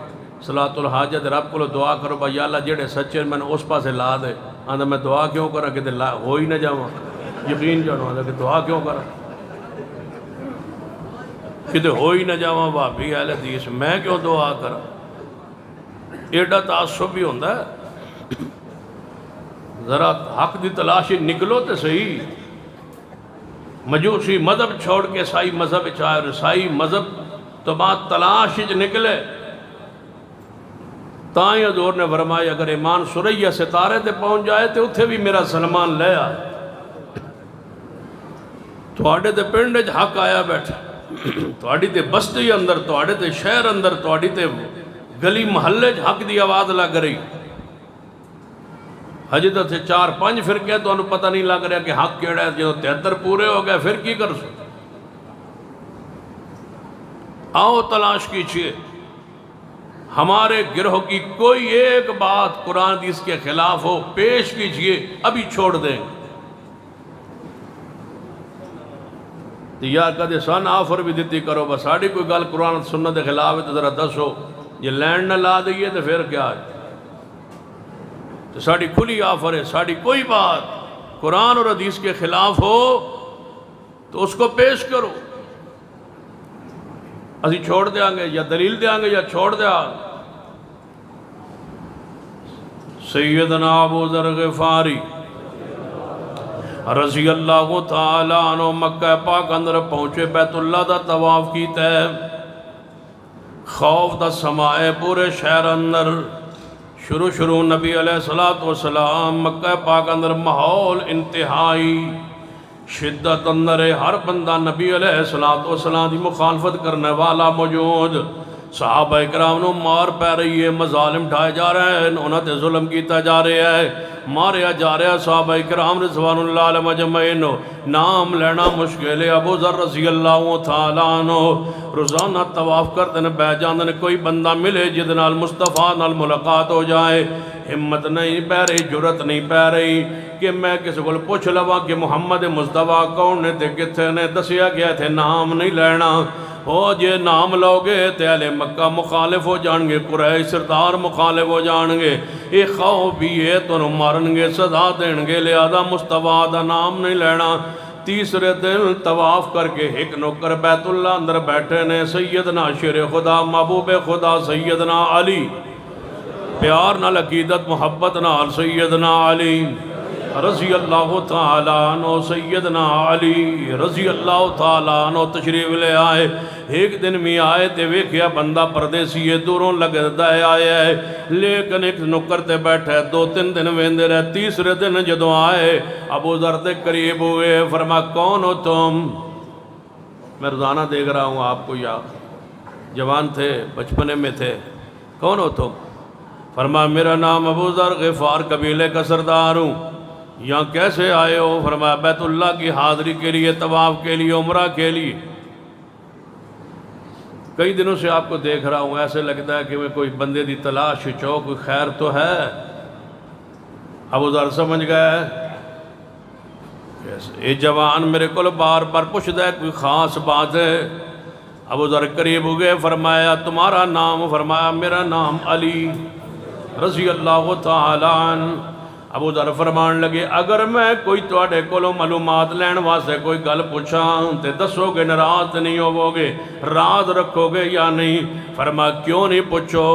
صلاۃ الحاجت رب کو دعا کرو با یا اللہ جڑے سچے میں نے اس پاسے لا دے. آندا میں دعا کیوں کرا کہ ہو ہی نہ جاواں. یقین جانو آندا کہ دعا کیوں کرا کہ ہو ہی نہ جاواں. بھابی اہل حدیث میں کیوں دعا کرا؟ ایڈا تعصب بھی ہوندا ہے. ذرا حق دی تلاشی نکلو تو صحیح. مجوسی مذہب چھوڑ کے عیسائی مذہب چاہے، عیسائی مذہب تو بات تلاش نکلے. تائیں حضور نے فرمایا اگر ایمان سریا ستارے تے پہنچ جائے تو اتھے بھی میرا سلمان لے آ. تواڈے تے پنڈ وچ حق آیا بیٹھا، تواڈی تے بستی اندر، تواڈے تے شہر اندر، تواڈی تے گلی محلے حق دی آواز لگ رہی. ہجے تو تھے 4-5 فرقے تو انہوں پتہ نہیں لگ رہا کہ حق کیڑا ہے. جو 73 پورے ہو گئے پھر کی کر سو؟ آؤ تلاش کیجئے. ہمارے گروہ کی کوئی ایک بات قرآن حدیث کے خلاف ہو پیش کیجئے، ابھی چھوڑ دیں. یار کدے سن آفر بھی دیتی کرو بس ساڑی کوئی گل قرآن سنت کے خلاف ہے تو ذرا دسو. یہ لینڈ نہ لا دئیے تو پھر کیا ہے؟ تو ساڑی کھلی آفر ہے. ساڑی کوئی بات قرآن اور حدیث کے خلاف ہو تو اس کو پیش کرو. اسی چھوڑ دیاں گے یا دلیل دیاں گے یا چھوڑ دیاں. سیدنا ابو ذر غفاری رضی اللہ تعالیٰ عنہ مکہ پاک اندر پہنچے، بیت اللہ دا طواف کیتا ہے، خوف دا سمائے پورے شہر اندر۔ شروع نبی علیہ السلام مکہ پاک اندر ماحول انتہائی شدت اندر ہے، ہر بندہ نبی علیہ السلام دی مخالفت کرنے والا موجود، صحابہ اکرام نو مار پہ رہی ہے، مظالم ڈھائے جا رہے ہیں، انہوں نے ظلم کیتا جا رہا ہے، ماریا جا رہا ہے، صحابہ اکرام رضوان اللہ علیہ مجمعین نام لینا مشکل ہے۔ ابو ذر رضی اللہ تعالیٰ عنہ روزانہ طواف کرتے ہیں، بہ جاندے نے کوئی بندہ ملے جد نال مصطفیٰ نال ملاقات ہو جائے، ہمت نہیں پہ رہی، جرت نہیں پہ رہی کہ میں کسی کو پوچھ لوا کہ محمد مصطفیٰ کون نے تے کتھے نے، دسیا گیا تھے نام نہیں لینا، ہو جے نام لو گے تے اہل مکہ مخالف ہو جان گے، قریش سردار مخالف ہو جان گے، اے خوف بھی ہے تو مارن گے، سزا دین گے، لہذا مصطفیٰ دا نام نہیں لینا۔ تیسرے دن طواف کر کے ایک نوکر بیت اللہ اندر بیٹھے نے، سیدنا شیر خدا محبوب خدا سیدنا علی، پیار نال عقیدت محبت نال سیدنا علی رضی اللہ تعالیٰ عنہ، سیدنا علی رضی اللہ تعالیٰ عنہ تشریف لے آئے۔ ایک دن میں آئے تے ویکھیا بندہ پردیسی ہے، دوروں لگدا ہے آیا ہے، لیکن ایک نکر تے بیٹھے، 2-3 دن ویندے رہے۔ تیسرے دن جدوں آئے ابو ذر دے قریب ہوئے، فرما کون ہو تم؟ میں روزانہ دیکھ رہا ہوں آپ کو، یا جوان تھے، بچپنے میں تھے، کون ہو تم؟ فرما میرا نام ابو ذر غفار قبیلے کا سردار ہوں، یہاں کیسے آئے ہو؟ فرمایا بیت اللہ کی حاضری کے لیے، طواف کے لیے، عمرہ کے لیے۔ کئی دنوں سے آپ کو دیکھ رہا ہوں، ایسے لگتا ہے کہ میں کوئی بندے دی تلاش چو، کوئی خیر تو ہے۔ ابو ذر سمجھ گئے یہ جوان میرے کو بار بار پوچھتا ہے کوئی خاص بات ہے۔ ابو ذر قریب ہو گئے، فرمایا تمہارا نام؟ فرمایا میرا نام علی رضی اللہ تعالیٰ عنہ۔ ابو ذر فرمان لگے اگر میں کوئی تواڈے کولوں معلومات لین واسطے کوئی گل پوچھاں تے دسو گے، ناراض نہیں ہوو گے، راز رکھو گے یا نہیں؟ فرما کیوں نہیں پوچھو؟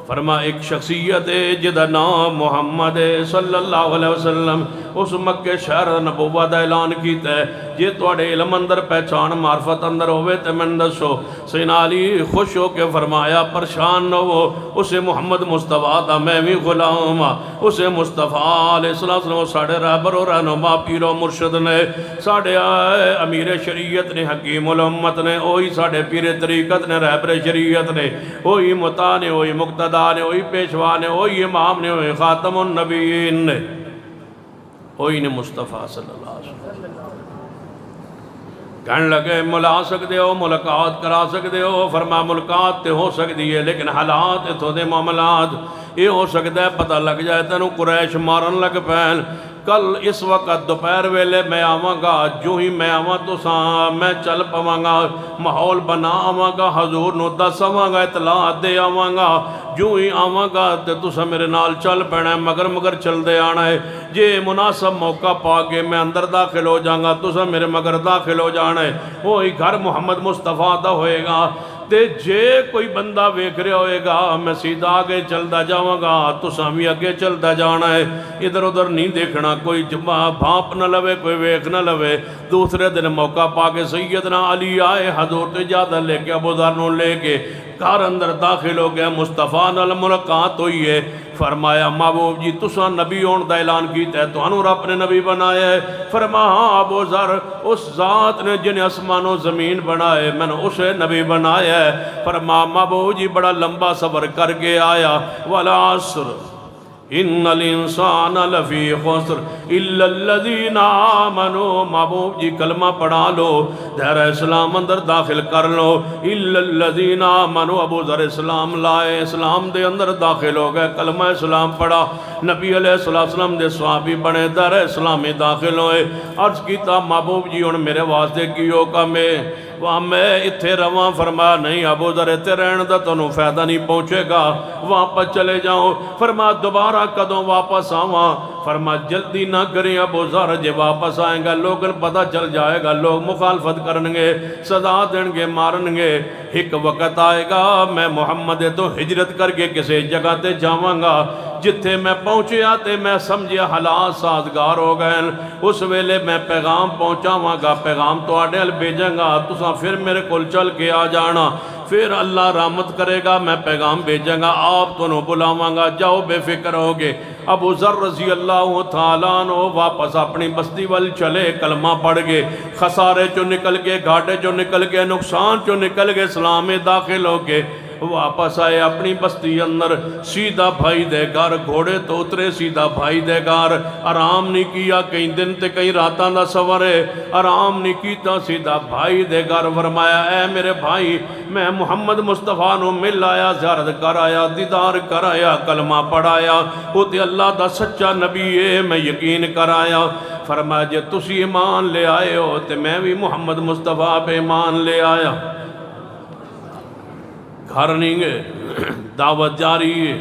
فرما ایک شخصیت ہے جدا نام محمد صلی اللہ علیہ وسلم، اس مکہ شہر نبوت دا اعلان کیتا ہے، جے تواڈے علم اندر پہچان معرفت اندر ہوئے تے میں دسو۔ سیدنا علی خوش ہو کے فرمایا پریشان نہ ہو، اسے محمد مصطفیٰ دا میں بھی غلام ہاں، اسے مصطفیٰ علیہ السلام ساڑھے رہبر و رہنما پیر و مرشد نے، ساڑھے امیر شریعت نے، حکیم الامت نے، وہی ساڑھے پیر طریقت نے، رہبر شریعت نے، وہی مطاع نے، وہی مقتدی نے، وہی پیشوا نے، وہی امام نے، وہی خاتم النبیین نے، وہی نے مصطفیٰ صلی اللہ علیہ وسلم۔ کہنے لگے ملا سکتے ہو، ملاقات کرا سکتے ہو؟ فرما ملاقات تے ہو سکتی ہے لیکن حالات اتھوں دے معاملات یہ ہو سکتا ہے پتہ لگ جائے تینوں قریش مارن لگ پین۔ کل اس وقت دوپہر ویلے میں آواں گا، جو ہی میں آواں تو میں چل پواں گا، ماحول بنا آواں گا، حضور نو دس آواں گا، اطلاع دے آواں گا، جو ہی آواں گا تے تسا میرے نال چل پینا ہے، مگر چل دے آنا ہے۔ جے مناسب موقع پا کے میں اندر داخل ہو جاؤں گا، تسا میرے مگر داخل ہو جانا ہے، وہی گھر محمد مصطفیٰ دا ہوئے گا۔ تے جے کوئی بندہ ویکھ رہا ہوئے گا میں سیدھا آگے چلدا جاواں گا، تساں بھی اگے چلدا جانا ہے، ادھر ادھر نہیں دیکھنا، کوئی بھانپ نہ لوے، کوئی ویکھ نہ لوے۔ دوسرے دن موقع پا کے سیدنا علی آئے، حضور تو اجازت لے کے ابو ذر نو لے کے گھر اندر داخل ہو گیا، مصطفیٰ نال ملاقات ہوئی ہے۔ فرمایا محبوب جی تساں نبی ہون دا اعلان کیتا ہے، تانوں رب نے نبی بنایا ہے؟ فرما ہاں ابو ذر، اس ذات نے جن آسمان و زمین بنائے میں نے اسے نبی بنایا ہے۔ فرما محبوب جی بڑا لمبا سفر کر کے آیا، والعصر ان الانسان لفی خسر الا الذین آمنوا۔ محبوب جی کلمہ پڑھا لو، دائرہ اسلام اندر داخل کر لو، الا الذین آمنوا۔ ابو ذر اسلام لائے، اسلام دے اندر داخل ہو گئے، کلمہ اسلام پڑھا، نبی علیہ السلام دے صحابی بنے، دائرہ اسلامی داخل ہوئے۔ عرض کیتا محبوب جی ہن میرے واسطے کیو کم ہے؟ وہاں میں اتھے رواں؟ فرمایا نہیں ابو ذر اتھے رہن دا تانوں فائدہ نہیں پہنچے گا، واپس چلے جاؤ۔ فرمایا دوبارہ کدوں واپس آواں؟ فرما جلدی نہ کریں ابو ذر جے واپس آئیں گا لوگن پتہ چل جائے گا لوگ مخالفت کرنگے سزا دینگے مارنگے ایک وقت آئے گا میں محمد تو ہجرت کر کے کسی جگہ تے جاواں گا جتھے میں پہنچے آتے میں سمجھے حالات سازگار ہو گئے اس ویلے میں پیغام پہنچاواں گا پیغام تو آڈے بھیجیں گا تساں پھر میرے کول چل کے آ جانا پھر اللہ رحمت کرے گا میں پیغام بھیجیں گا آپ تو نو بلاواں گا جاؤ بے فکر ہوگے ابو ذر رضی اللہ تعالیٰ عنہ واپس اپنی بستی وال چلے کلمہ پڑھ گے خسارے چو نکل گئے گھاٹے چو نکل گئے نقصان چو نکل گئے اسلام میں داخل ہو گئے واپس آئے اپنی بستی اندر سیدھا بھائی دے گھر گھوڑے تو اترے سیدھا بھائی دے گھر آرام نہیں کیا کئی دن تے کئی راتاں دا سفر ہے آرام نہیں کیتا سیدھا بھائی دے گھر فرمایا اے میرے بھائی میں محمد مصطفیٰ نو مل آیا زیارت کر آیا دیدار کر آیا کلمہ پڑھایا وہ تے اللہ دا سچا نبی ہے میں یقین کر آیا فرمایا جے تسی ایمان لے آئے ہو تے میں بھی محمد مصطفیٰ پہ ایمان لے آیا گھر نہیں گئے دعوت جاری ہے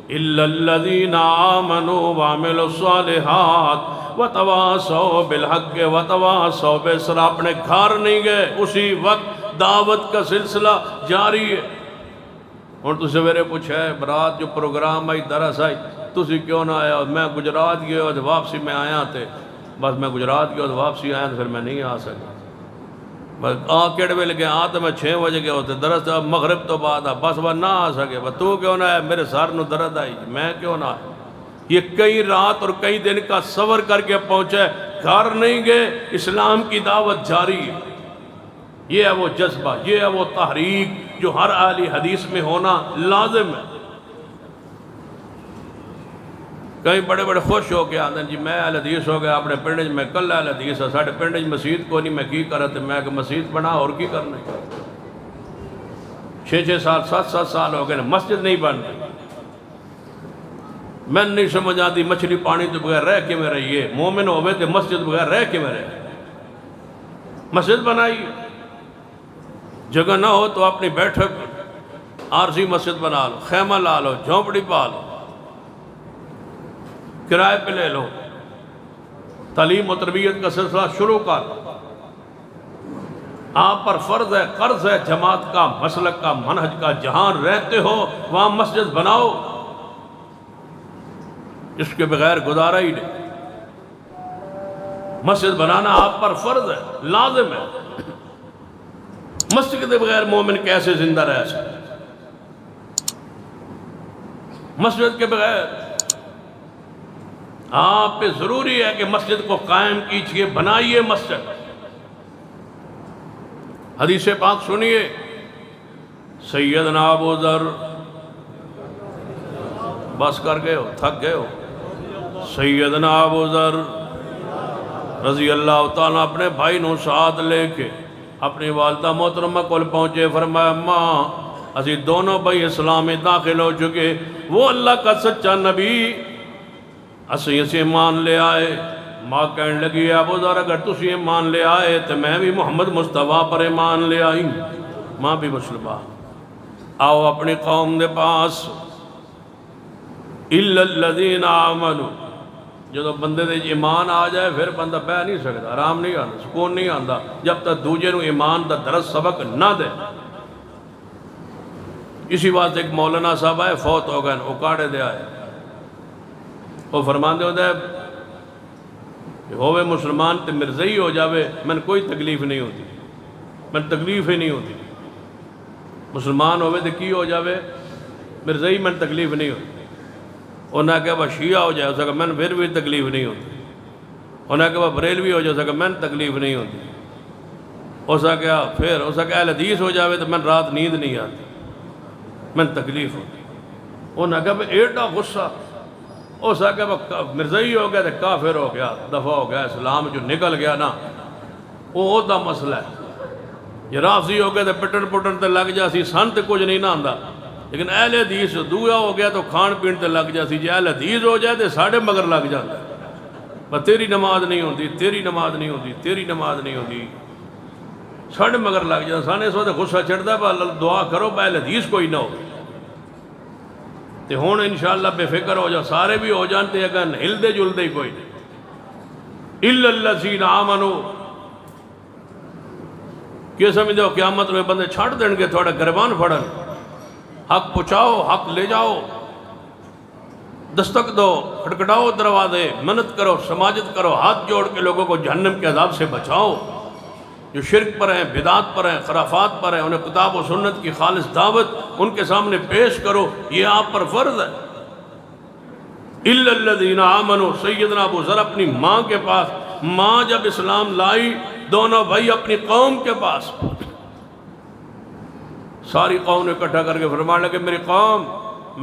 إِلَّا الَّذِينَ آمَنُوا وَعَمِلُوا الصَّالِحَاتِ وَتَوَاصَوْا بِالْحَقِّ وَتَوَاصَوْا بِالصَّبْرِ اپنے گھر نہیں گئے اسی وقت دعوت کا سلسلہ جاری ہے اور تو سویرے پوچھا ہے برات جو پروگرام آئی درس آئی تسی کیوں نہ آیا میں گجرات گئے اور واپسی میں آیا تھے بس میں گجرات گئے اور واپسی آیا تو پھر میں نہیں آ سکا کیڑے ویلے گئے تو میں 6 بجے گئے ہوتے درست مغرب تو بعد بس وہ نہ آ سکے تو کیوں نہ آیا میرے سر نو درد آئی میں کیوں نہ آیا یہ کئی رات اور کئی دن کا سفر کر کے پہنچے گھر نہیں گئے اسلام کی دعوت جاری ہے یہ ہے وہ جذبہ یہ ہے وہ تحریک جو ہر اہل حدیث میں ہونا لازم ہے کئی بڑے بڑے خوش ہو کے آتے ہیں جی میں اہل حدیث ہو گیا اپنے پنڈ میں کل اہل حدیث ہے ساڑھے پنڈ مسجد کو نہیں میں کی کر رہا تھا میں کہ مسجد بنا اور کی کرنا ہے 6 سال 7 سال ہو گئے مسجد نہیں بن رہی میں نہیں سمجھ آتی مچھلی پانی تو بغیر رہ کے میں رہیے مومن ہوئے تھے مسجد بغیر رہ کے میں رہے مسجد بنائی جگہ نہ ہو تو اپنی بیٹھک عارضی مسجد بنا لو خیمہ لا لو جھونپڑی پا لو کرائے پہ لے لو تعلیم و تربیت کا سلسلہ شروع کر آپ پر فرض ہے قرض ہے جماعت کا مسلک کا منہج کا جہاں رہتے ہو وہاں مسجد بناؤ اس کے بغیر گزارا ہی نہیں مسجد بنانا آپ پر فرض ہے لازم ہے مسجد کے بغیر مومن کیسے زندہ رہ سکتے مسجد کے بغیر آپ پہ ضروری ہے کہ مسجد کو قائم کیجئے بنائیے مسجد حدیث پاک سنیے سیدنا ابو ذر بس کر گئے ہو تھک گئے ہو سیدنا ابو ذر رضی اللہ تعالیٰ اپنے بھائی نو ساتھ لے کے اپنی والدہ محترمہ کول پہنچے فرمایا ماں اسی دونوں بھائی اسلام میں داخل ہو چکے وہ اللہ کا سچا نبی اسی ایمان لے آئے ماں کہنے لگی ابو ذر اگر تسی ایمان لے آئے تو میں بھی محمد مصطفیٰ پر ایمان لے آئی ماں بھی مسلمہ آؤ اپنی قوم دے پاس إِلَّا الَّذِينَ آمَنُوا جب بندے دے ایمان آ جائے پھر بندہ بہ نہیں سکتا آرام نہیں آتا سکون نہیں آتا جب تک دوجے نو ایمان دا درس سبق نہ دے اسی بات ایک مولانا صاحب آئے فوت ہو گئے اکاڑے دے آئے وہ فرماندے ہوتا ہے کہ ہوئے مسلمان تے مرزئی ہو جاوے میں کوئی تکلیف نہیں ہوتی میں تکلیف ہی نہیں ہوتی مسلمان ہوئے تے کی ہو جاوے مرزئی میں تکلیف نہیں ہوتی انہاں کہ وہ شیعہ ہو جائے اسے میں پھر بھی تکلیف نہیں ہوتی انہاں کہ وہ بریلوی ہو جائے اسے میں تکلیف نہیں ہوتی اسے کہ پھر اسے کہ اہل حدیث ہو جاوے تو میں رات نیند نہیں آتی میں تکلیف ہوتی انہاں کہ وہ ایڈا غصہ اسے کہ وہ مرزئی ہو گیا تو کافر ہو گیا دفع ہو گیا اسلام جو نکل گیا نا وہ دا مسئلہ ہے یہ رافضی ہو گیا تو پٹن پٹن تے لگ جا سی سن تے کچھ نہیں نہ آندا لیکن اہل حدیث دویا ہو گیا تو کھان پین تے لگ جا سی جی اہل حدیث ہو جائے تو ساڑھے مگر لگ جاتا ہے بس تیری نماز نہیں ہوتی تیری نماز نہیں ہوتی تیری نماز نہیں ہوتی ساڑھے مگر لگ جاتا سانے اس وقت غصہ چڑھتا ہے دعا کرو اہل حدیث کوئی نہ ہو تے ہون انشاءاللہ بے فکر ہو جا، سارے بھی ہو جانتے اگر ہل دے جل دے کوئی نہیں. اِلَّا الَّذِينَ آمَنُوا کیا سمجھ دو قیامت میں بندے چھاڑ دیں گے تھوڑا گربان پھڑن. حق پہنچاؤ، حق لے جاؤ، دستک دو، کھٹکھٹاؤ دروازے، منت کرو، سماجت کرو، ہاتھ جوڑ کے لوگوں کو جہنم کے عذاب سے بچاؤ. جو شرک پر ہیں، بدعات پر ہیں، خرافات پر ہیں، انہیں کتاب و سنت کی خالص دعوت ان کے سامنے پیش کرو، یہ آپ پر فرض ہے. اِلَّا الَّذِينَ آمَنُوا سیدنا ابو ذر اپنی ماں کے پاس، ماں جب اسلام لائی دونوں بھائی اپنی قوم کے پاس، ساری قوم نے اکٹھا کر کے فرمانے لگے میری قوم،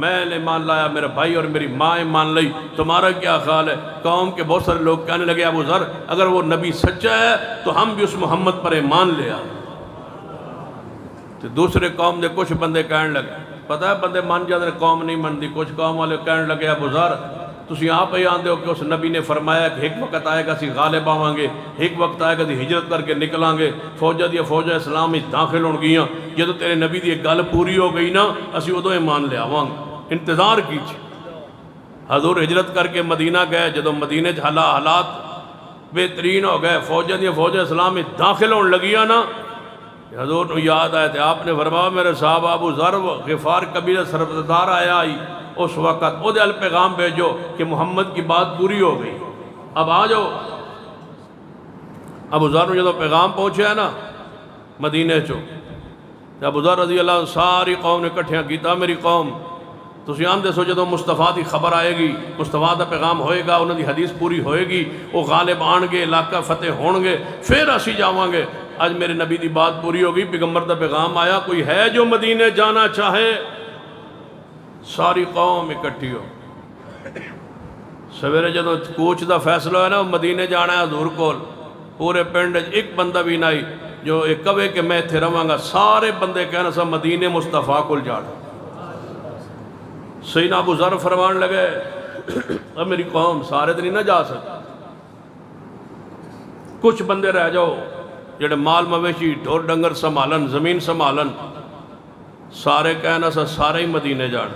میں نے ایمان لایا، میرا بھائی اور میری ماں ایمان لائی، تمہارا کیا خیال ہے؟ قوم کے بہت سارے لوگ کہنے لگے ابو ذر اگر وہ نبی سچا ہے تو ہم بھی اس محمد پر ایمان لے آئے. تو دوسرے قوم دے کچھ بندے کہنے لگے، پتہ ہے بندے مان جاندے قوم نہیں مندی، کچھ قوم والے کہنے لگے ابو ذر تسی آپ ہی آندے ہو کہ اس نبی نے فرمایا کہ ایک وقت آئے گا اسی غالب آواں گے، ایک وقت آئے گا اسی ہجرت کر کے نکلیں گے، فوجہ اسلام میں داخل ہون گیاں، جدو تیرے نبی دی ایک گل پوری ہو گئی نا اسی ادو ایمان لے آواں گے. انتظار کیجئے. حضور ہجرت کر کے مدینہ گئے، جدو مدینہ حالات بہترین ہو گئے، فوجہ اسلام میں داخل ہون لگیاں نا، حضور نے یاد آئے تھے، آپ نے فرمایا میرے صاحب ابو ذر غفار قبیلہ سربردار آیا آئی اس وقت او دے پیغام بھیجو کہ محمد کی بات پوری ہو گئی، اب آ جاؤ. ابو ذر نے جدو پیغام پہنچے ہے نا مدینہ چو، ابو ذر رضی اللہ عنہ ساری قوم نے کٹھیاں کیتا میری قوم تسی آندے سو جدو مصطفیٰ دی خبر آئے گی، مصطفیٰ دا پیغام ہوئے گا، انہوں دی حدیث پوری ہوئے گی، وہ غالب آن گے، علاقہ فتح ہون گے، پھر اسی جاواں گے. آج میرے نبی دی بات پوری ہوگی، پیغمبر دا پیغام آیا، کوئی ہے جو مدینہ جانا چاہے؟ ساری قوم اکٹھی ہو. سویرے جدو کوچ دا فیصلہ ہے نا مدینہ جانا ہے حضور کول، پورے پنڈ ایک بندہ بھی نہیں جو ایک کہے کہ میں تھے رہاں گا، سارے بندے کہنا سا مدینہ مصطفیٰ کول جانا. سیدنا ابو ذر فرمان لگے اب میری قوم سارے تو نہیں نہ جا سکتے، کچھ بندے رہ جاؤ جڑے مال مویشی ڈور ڈنگر سنبھالن، زمین سنبھالن. سارے کہنا سا سارے ہی مدینے جان،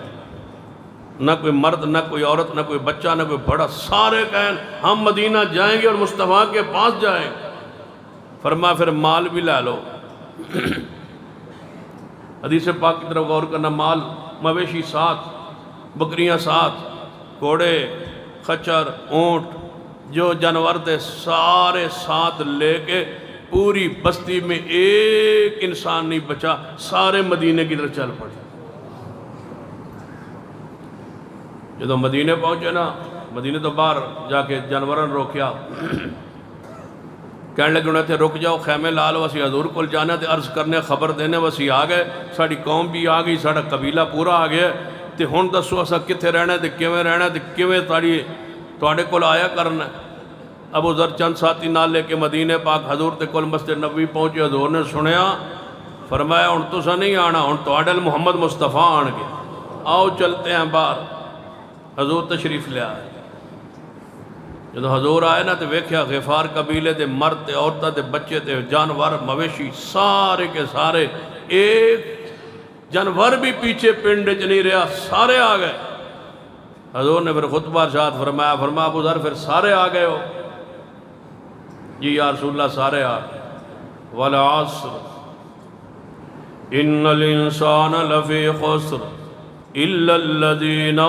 نہ کوئی مرد نہ کوئی عورت نہ کوئی بچہ نہ کوئی بڑا، سارے کہن ہم مدینہ جائیں گے اور مصطفیٰ کے پاس جائیں. فرمایا پھر مال بھی لے لو. حدیث پاک کی طرف غور کرنا، مال مویشی ساتھ، بکریاں ساتھ، گھوڑے، خچر، اونٹ، جو جانور تھے سارے ساتھ لے کے پوری بستی میں ایک انسان نہیں بچا، سارے مدینہ کی طرف چل پڑے. جدو مدینہ پہنچے نا، مدینہ تو باہر جا کے جانوران روکیا، کہنے لگے انہیں تھے رک جاؤ، خیمے لالو، اسی حضور کول جانا تھے عرض کرنے خبر دینے، وسی آ گئے، ساڑی قوم بھی آ گئی، ساڑا قبیلہ پورا آ گیا. تے ہون دسو اسا کتھے رہنا ہے تے کیویں رہنا ہے تے کیویں تواڈے کول آیا کرنا ہے. ابو ذر چند ساتھی نال لے کے مدینہ پاک حضور تے کول مسجد نبوی پہنچے. حضور نے سنیا، فرمایا ہن تساں نہیں آنا، ہن تواڈے محمد مصطفیٰ آن گے، آؤ چلتے ہیں باہر. حضور تشریف لے آئے. جدو حضور آئے نا تے ویکھیا غفار قبیلے دے مرد تے عورتاں تے بچے تے جانور مویشی سارے کے سارے، ایک جانور بھی پیچھے پنڈ چ نہیں رہا، سارے آ گئے. حضور نے پھر خطبہ ارشاد فرمایا ابو ذر پھر سارے آ گئے ہو؟ جی یا رسول اللہ سارے آ گئے. والعصر ان الانسان لفی خسر الا الذین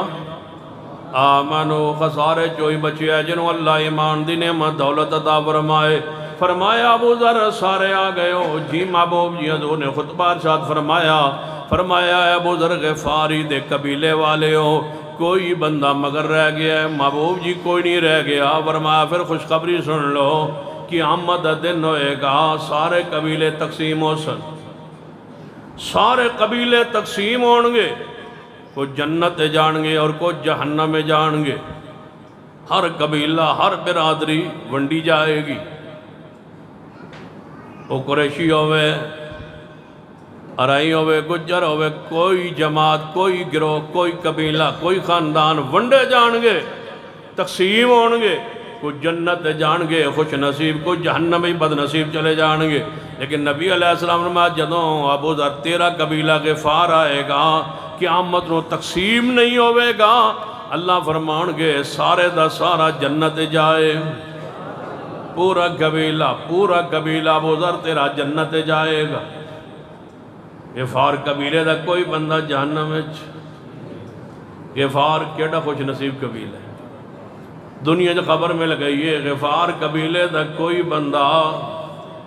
آمنوا، خسارے چوئی بچے ہیں جنہوں اللہ ایمان دی نعمت دولت عطا فرمائے. فرمایا ابو ذر سارے آ گئے ہو؟ جی محبوب جی. حضور نے خطبہ ارشاد فرمایا اے ابو ذر غفاری دے قبیلے والے ہو، کوئی بندہ مگر رہ گیا ہے؟ محبوب جی کوئی نہیں رہ گیا. فرمایا پھر خوشخبری سن لو، قیامت دن ہوئے گا، سارے قبیلے تقسیم ہو سن، سارے قبیلے تقسیم ہون گے، کوئی جنت جان گے اور کوئی جہنم میں جان گے. ہر قبیلہ ہر برادری ونڈی جائے گی. وہ قریشی ہوئے، ارائی ہوئے، گجر ہوئے، کوئی جماعت، کوئی گروہ، کوئی قبیلہ، کوئی خاندان ونڈے جان گے، تقسیم ہون گے. کوئی جنت جان گے خوش نصیب، کوئی جہنم میں بد نصیب چلے جان گے. لیکن نبی علیہ السلام نے جدوں ابو ذر تیرا قبیلہ غفار آئے گا، قیامت نو تقسیم نہیں ہوئے گا اللہ فرمان گے سارے دا سارا جنت جائے پورا قبیلہ ابو ذر تیرا جنت جائے گا غفار قبیلے دا کوئی بندہ جہنم وچ غفار کیڑا خوش نصیب قبیلہ ہے دنیا جو خبر میں لگئیے غفار قبیلے دا کوئی بندہ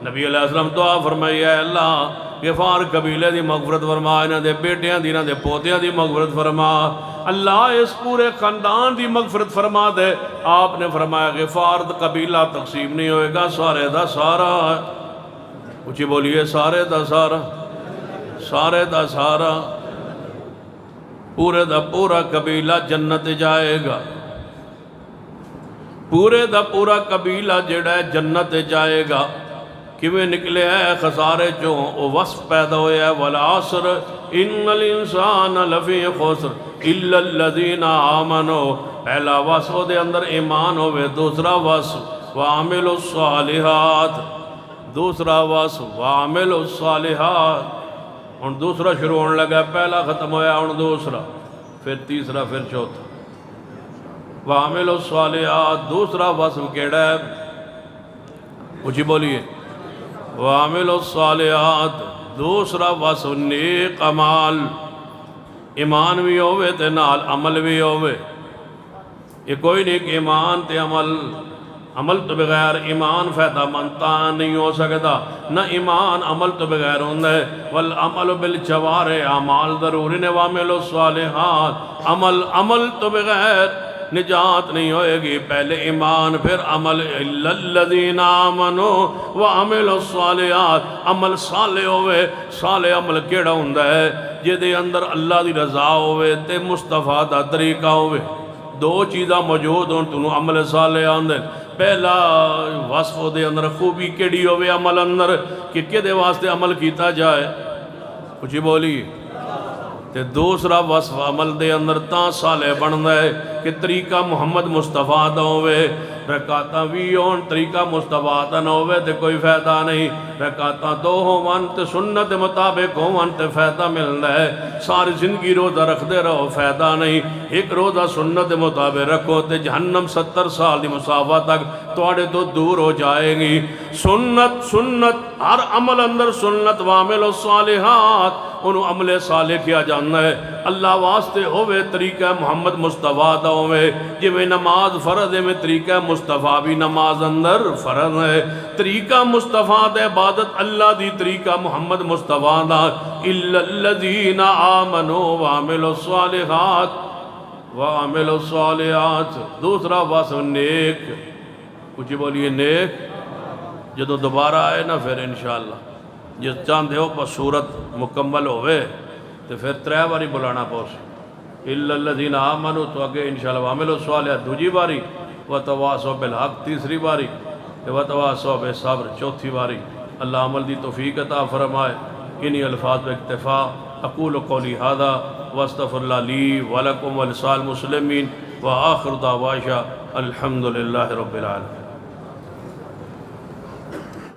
نبی علیہ السلام دعا فرمائی ہے اللہ غفار قبیلے دی مغفرت فرما انہاں دے بیٹیاں دی انہاں دے پوتیاں دی مغفرت فرما اللہ اس پورے خاندان دی مغفرت فرما دے آپ نے فرمایا غفار دا قبیلہ تقسیم نہیں ہوئے گا سارے دا سارا اچھی بولیے سارے دا سارا پورے دا پورا قبیلہ جنت جائے گا پورے دا پورا قبیلہ جڑا ہے جنت جائے گا کیویں نکلے ہے خسارے چوں او وصف پیدا ہویا ہے والعصر ان الانسان لفی خسر الا الذین آمنوا پہلا وصف دے اندر ایمان ہوئے دوسرا وصف وعملوا الصالحات دوسرا وصف وعملوا الصالحات ہن دوسرا شروع ہونے لگا پہلا ختم ہویا ہن دوسرا پھر تیسرا پھر چوتھا وعملوا الصالحات دوسرا وصف کیڑا ہے اچھی بولیے وعملوا الصالحات دوسرا وصف نیک عمال ایمان بھی ہوئے تے نال عمل بھی ہوئے یہ کوئی نہیں کہ ایمان تے عمل تو بغیر ایمان فائدہ مندتا نہیں ہو سکتا نہ ایمان عمل تو بغیر ہوندہ ہے والعمل بالجوارح اعمال ضروری نے وعملوا الصالحات عمل تو بغیر نجات نہیں ہوئے گی پہلے ایمان پھر عمل الا الذین آمنوا وعملوا الصالحات عمل صالح ہوئے صالح عمل کیڑا ہوندہ ہے جدے اندر اللہ دی رضا ہوئے تے مصطفیٰ دا طریقہ ہوئے دو چیزاں موجود ہوں تنہوں عمل صالح آندے پہلا وصف دے اندر خوبی کیڑی ہوئے عمل اندر کہ کدے واسطے عمل کیتا جائے کچھ ہی بولی تے دوسرا وصف عمل دے اندر تاں صالح بندا ہے کہ طریقہ محمد مصطفیٰ دا ہوئے رکعتاں بھی ہون طریقہ مصطفیٰ دا نہ ہوئے تے کوئی فائدہ نہیں رکعتاں دو ہون تے سنت مطابق ہون تے فائدہ ملدا ہے ساری زندگی روزہ رکھ دے رہو فائدہ نہیں ایک روزہ سنت مطابق رکھو تے جہنم 70 سال دی مسافہ تک توڑے تو دور ہو جائے گی سنت ہر عمل اندر سنت وعملوا الصالحات انہوں عمل صالح کیا جانا ہے اللہ واسطے ہوئے طریقہ محمد مصطفیٰ دا ہوئے جی میں نماز فرض ہے میں طریقہ مصطفیٰ بھی نماز اندر فرض ہے طریقہ مصطفیٰ دے عبادت اللہ دی طریقہ محمد مصطفیٰ دا الا الذین آمنوا وعملوا الصالحات دوسرا وصف نیک کچھ بولیے نیک جدو دوبارہ آئے نا پھر انشاءاللہ جس چاندے ہو پر صورت مکمل ہوئے تو پھر 3 باری بلانا پوس الا الذین آمنوا تو اگے انشاءاللہ وعملوا الصالحات دوجی باری وتواصوا بالحق تیسری باری وتواصوا بالصبر چوتھی باری اللہ عمل دی توفیق عطا فرمائے انہی الفاظ پہ اکتفا اقول قولی ھذا واستغفر اللہ لی ولکم ولسائر المسلمین وآخر دعوانا الحمدللہ رب العالمین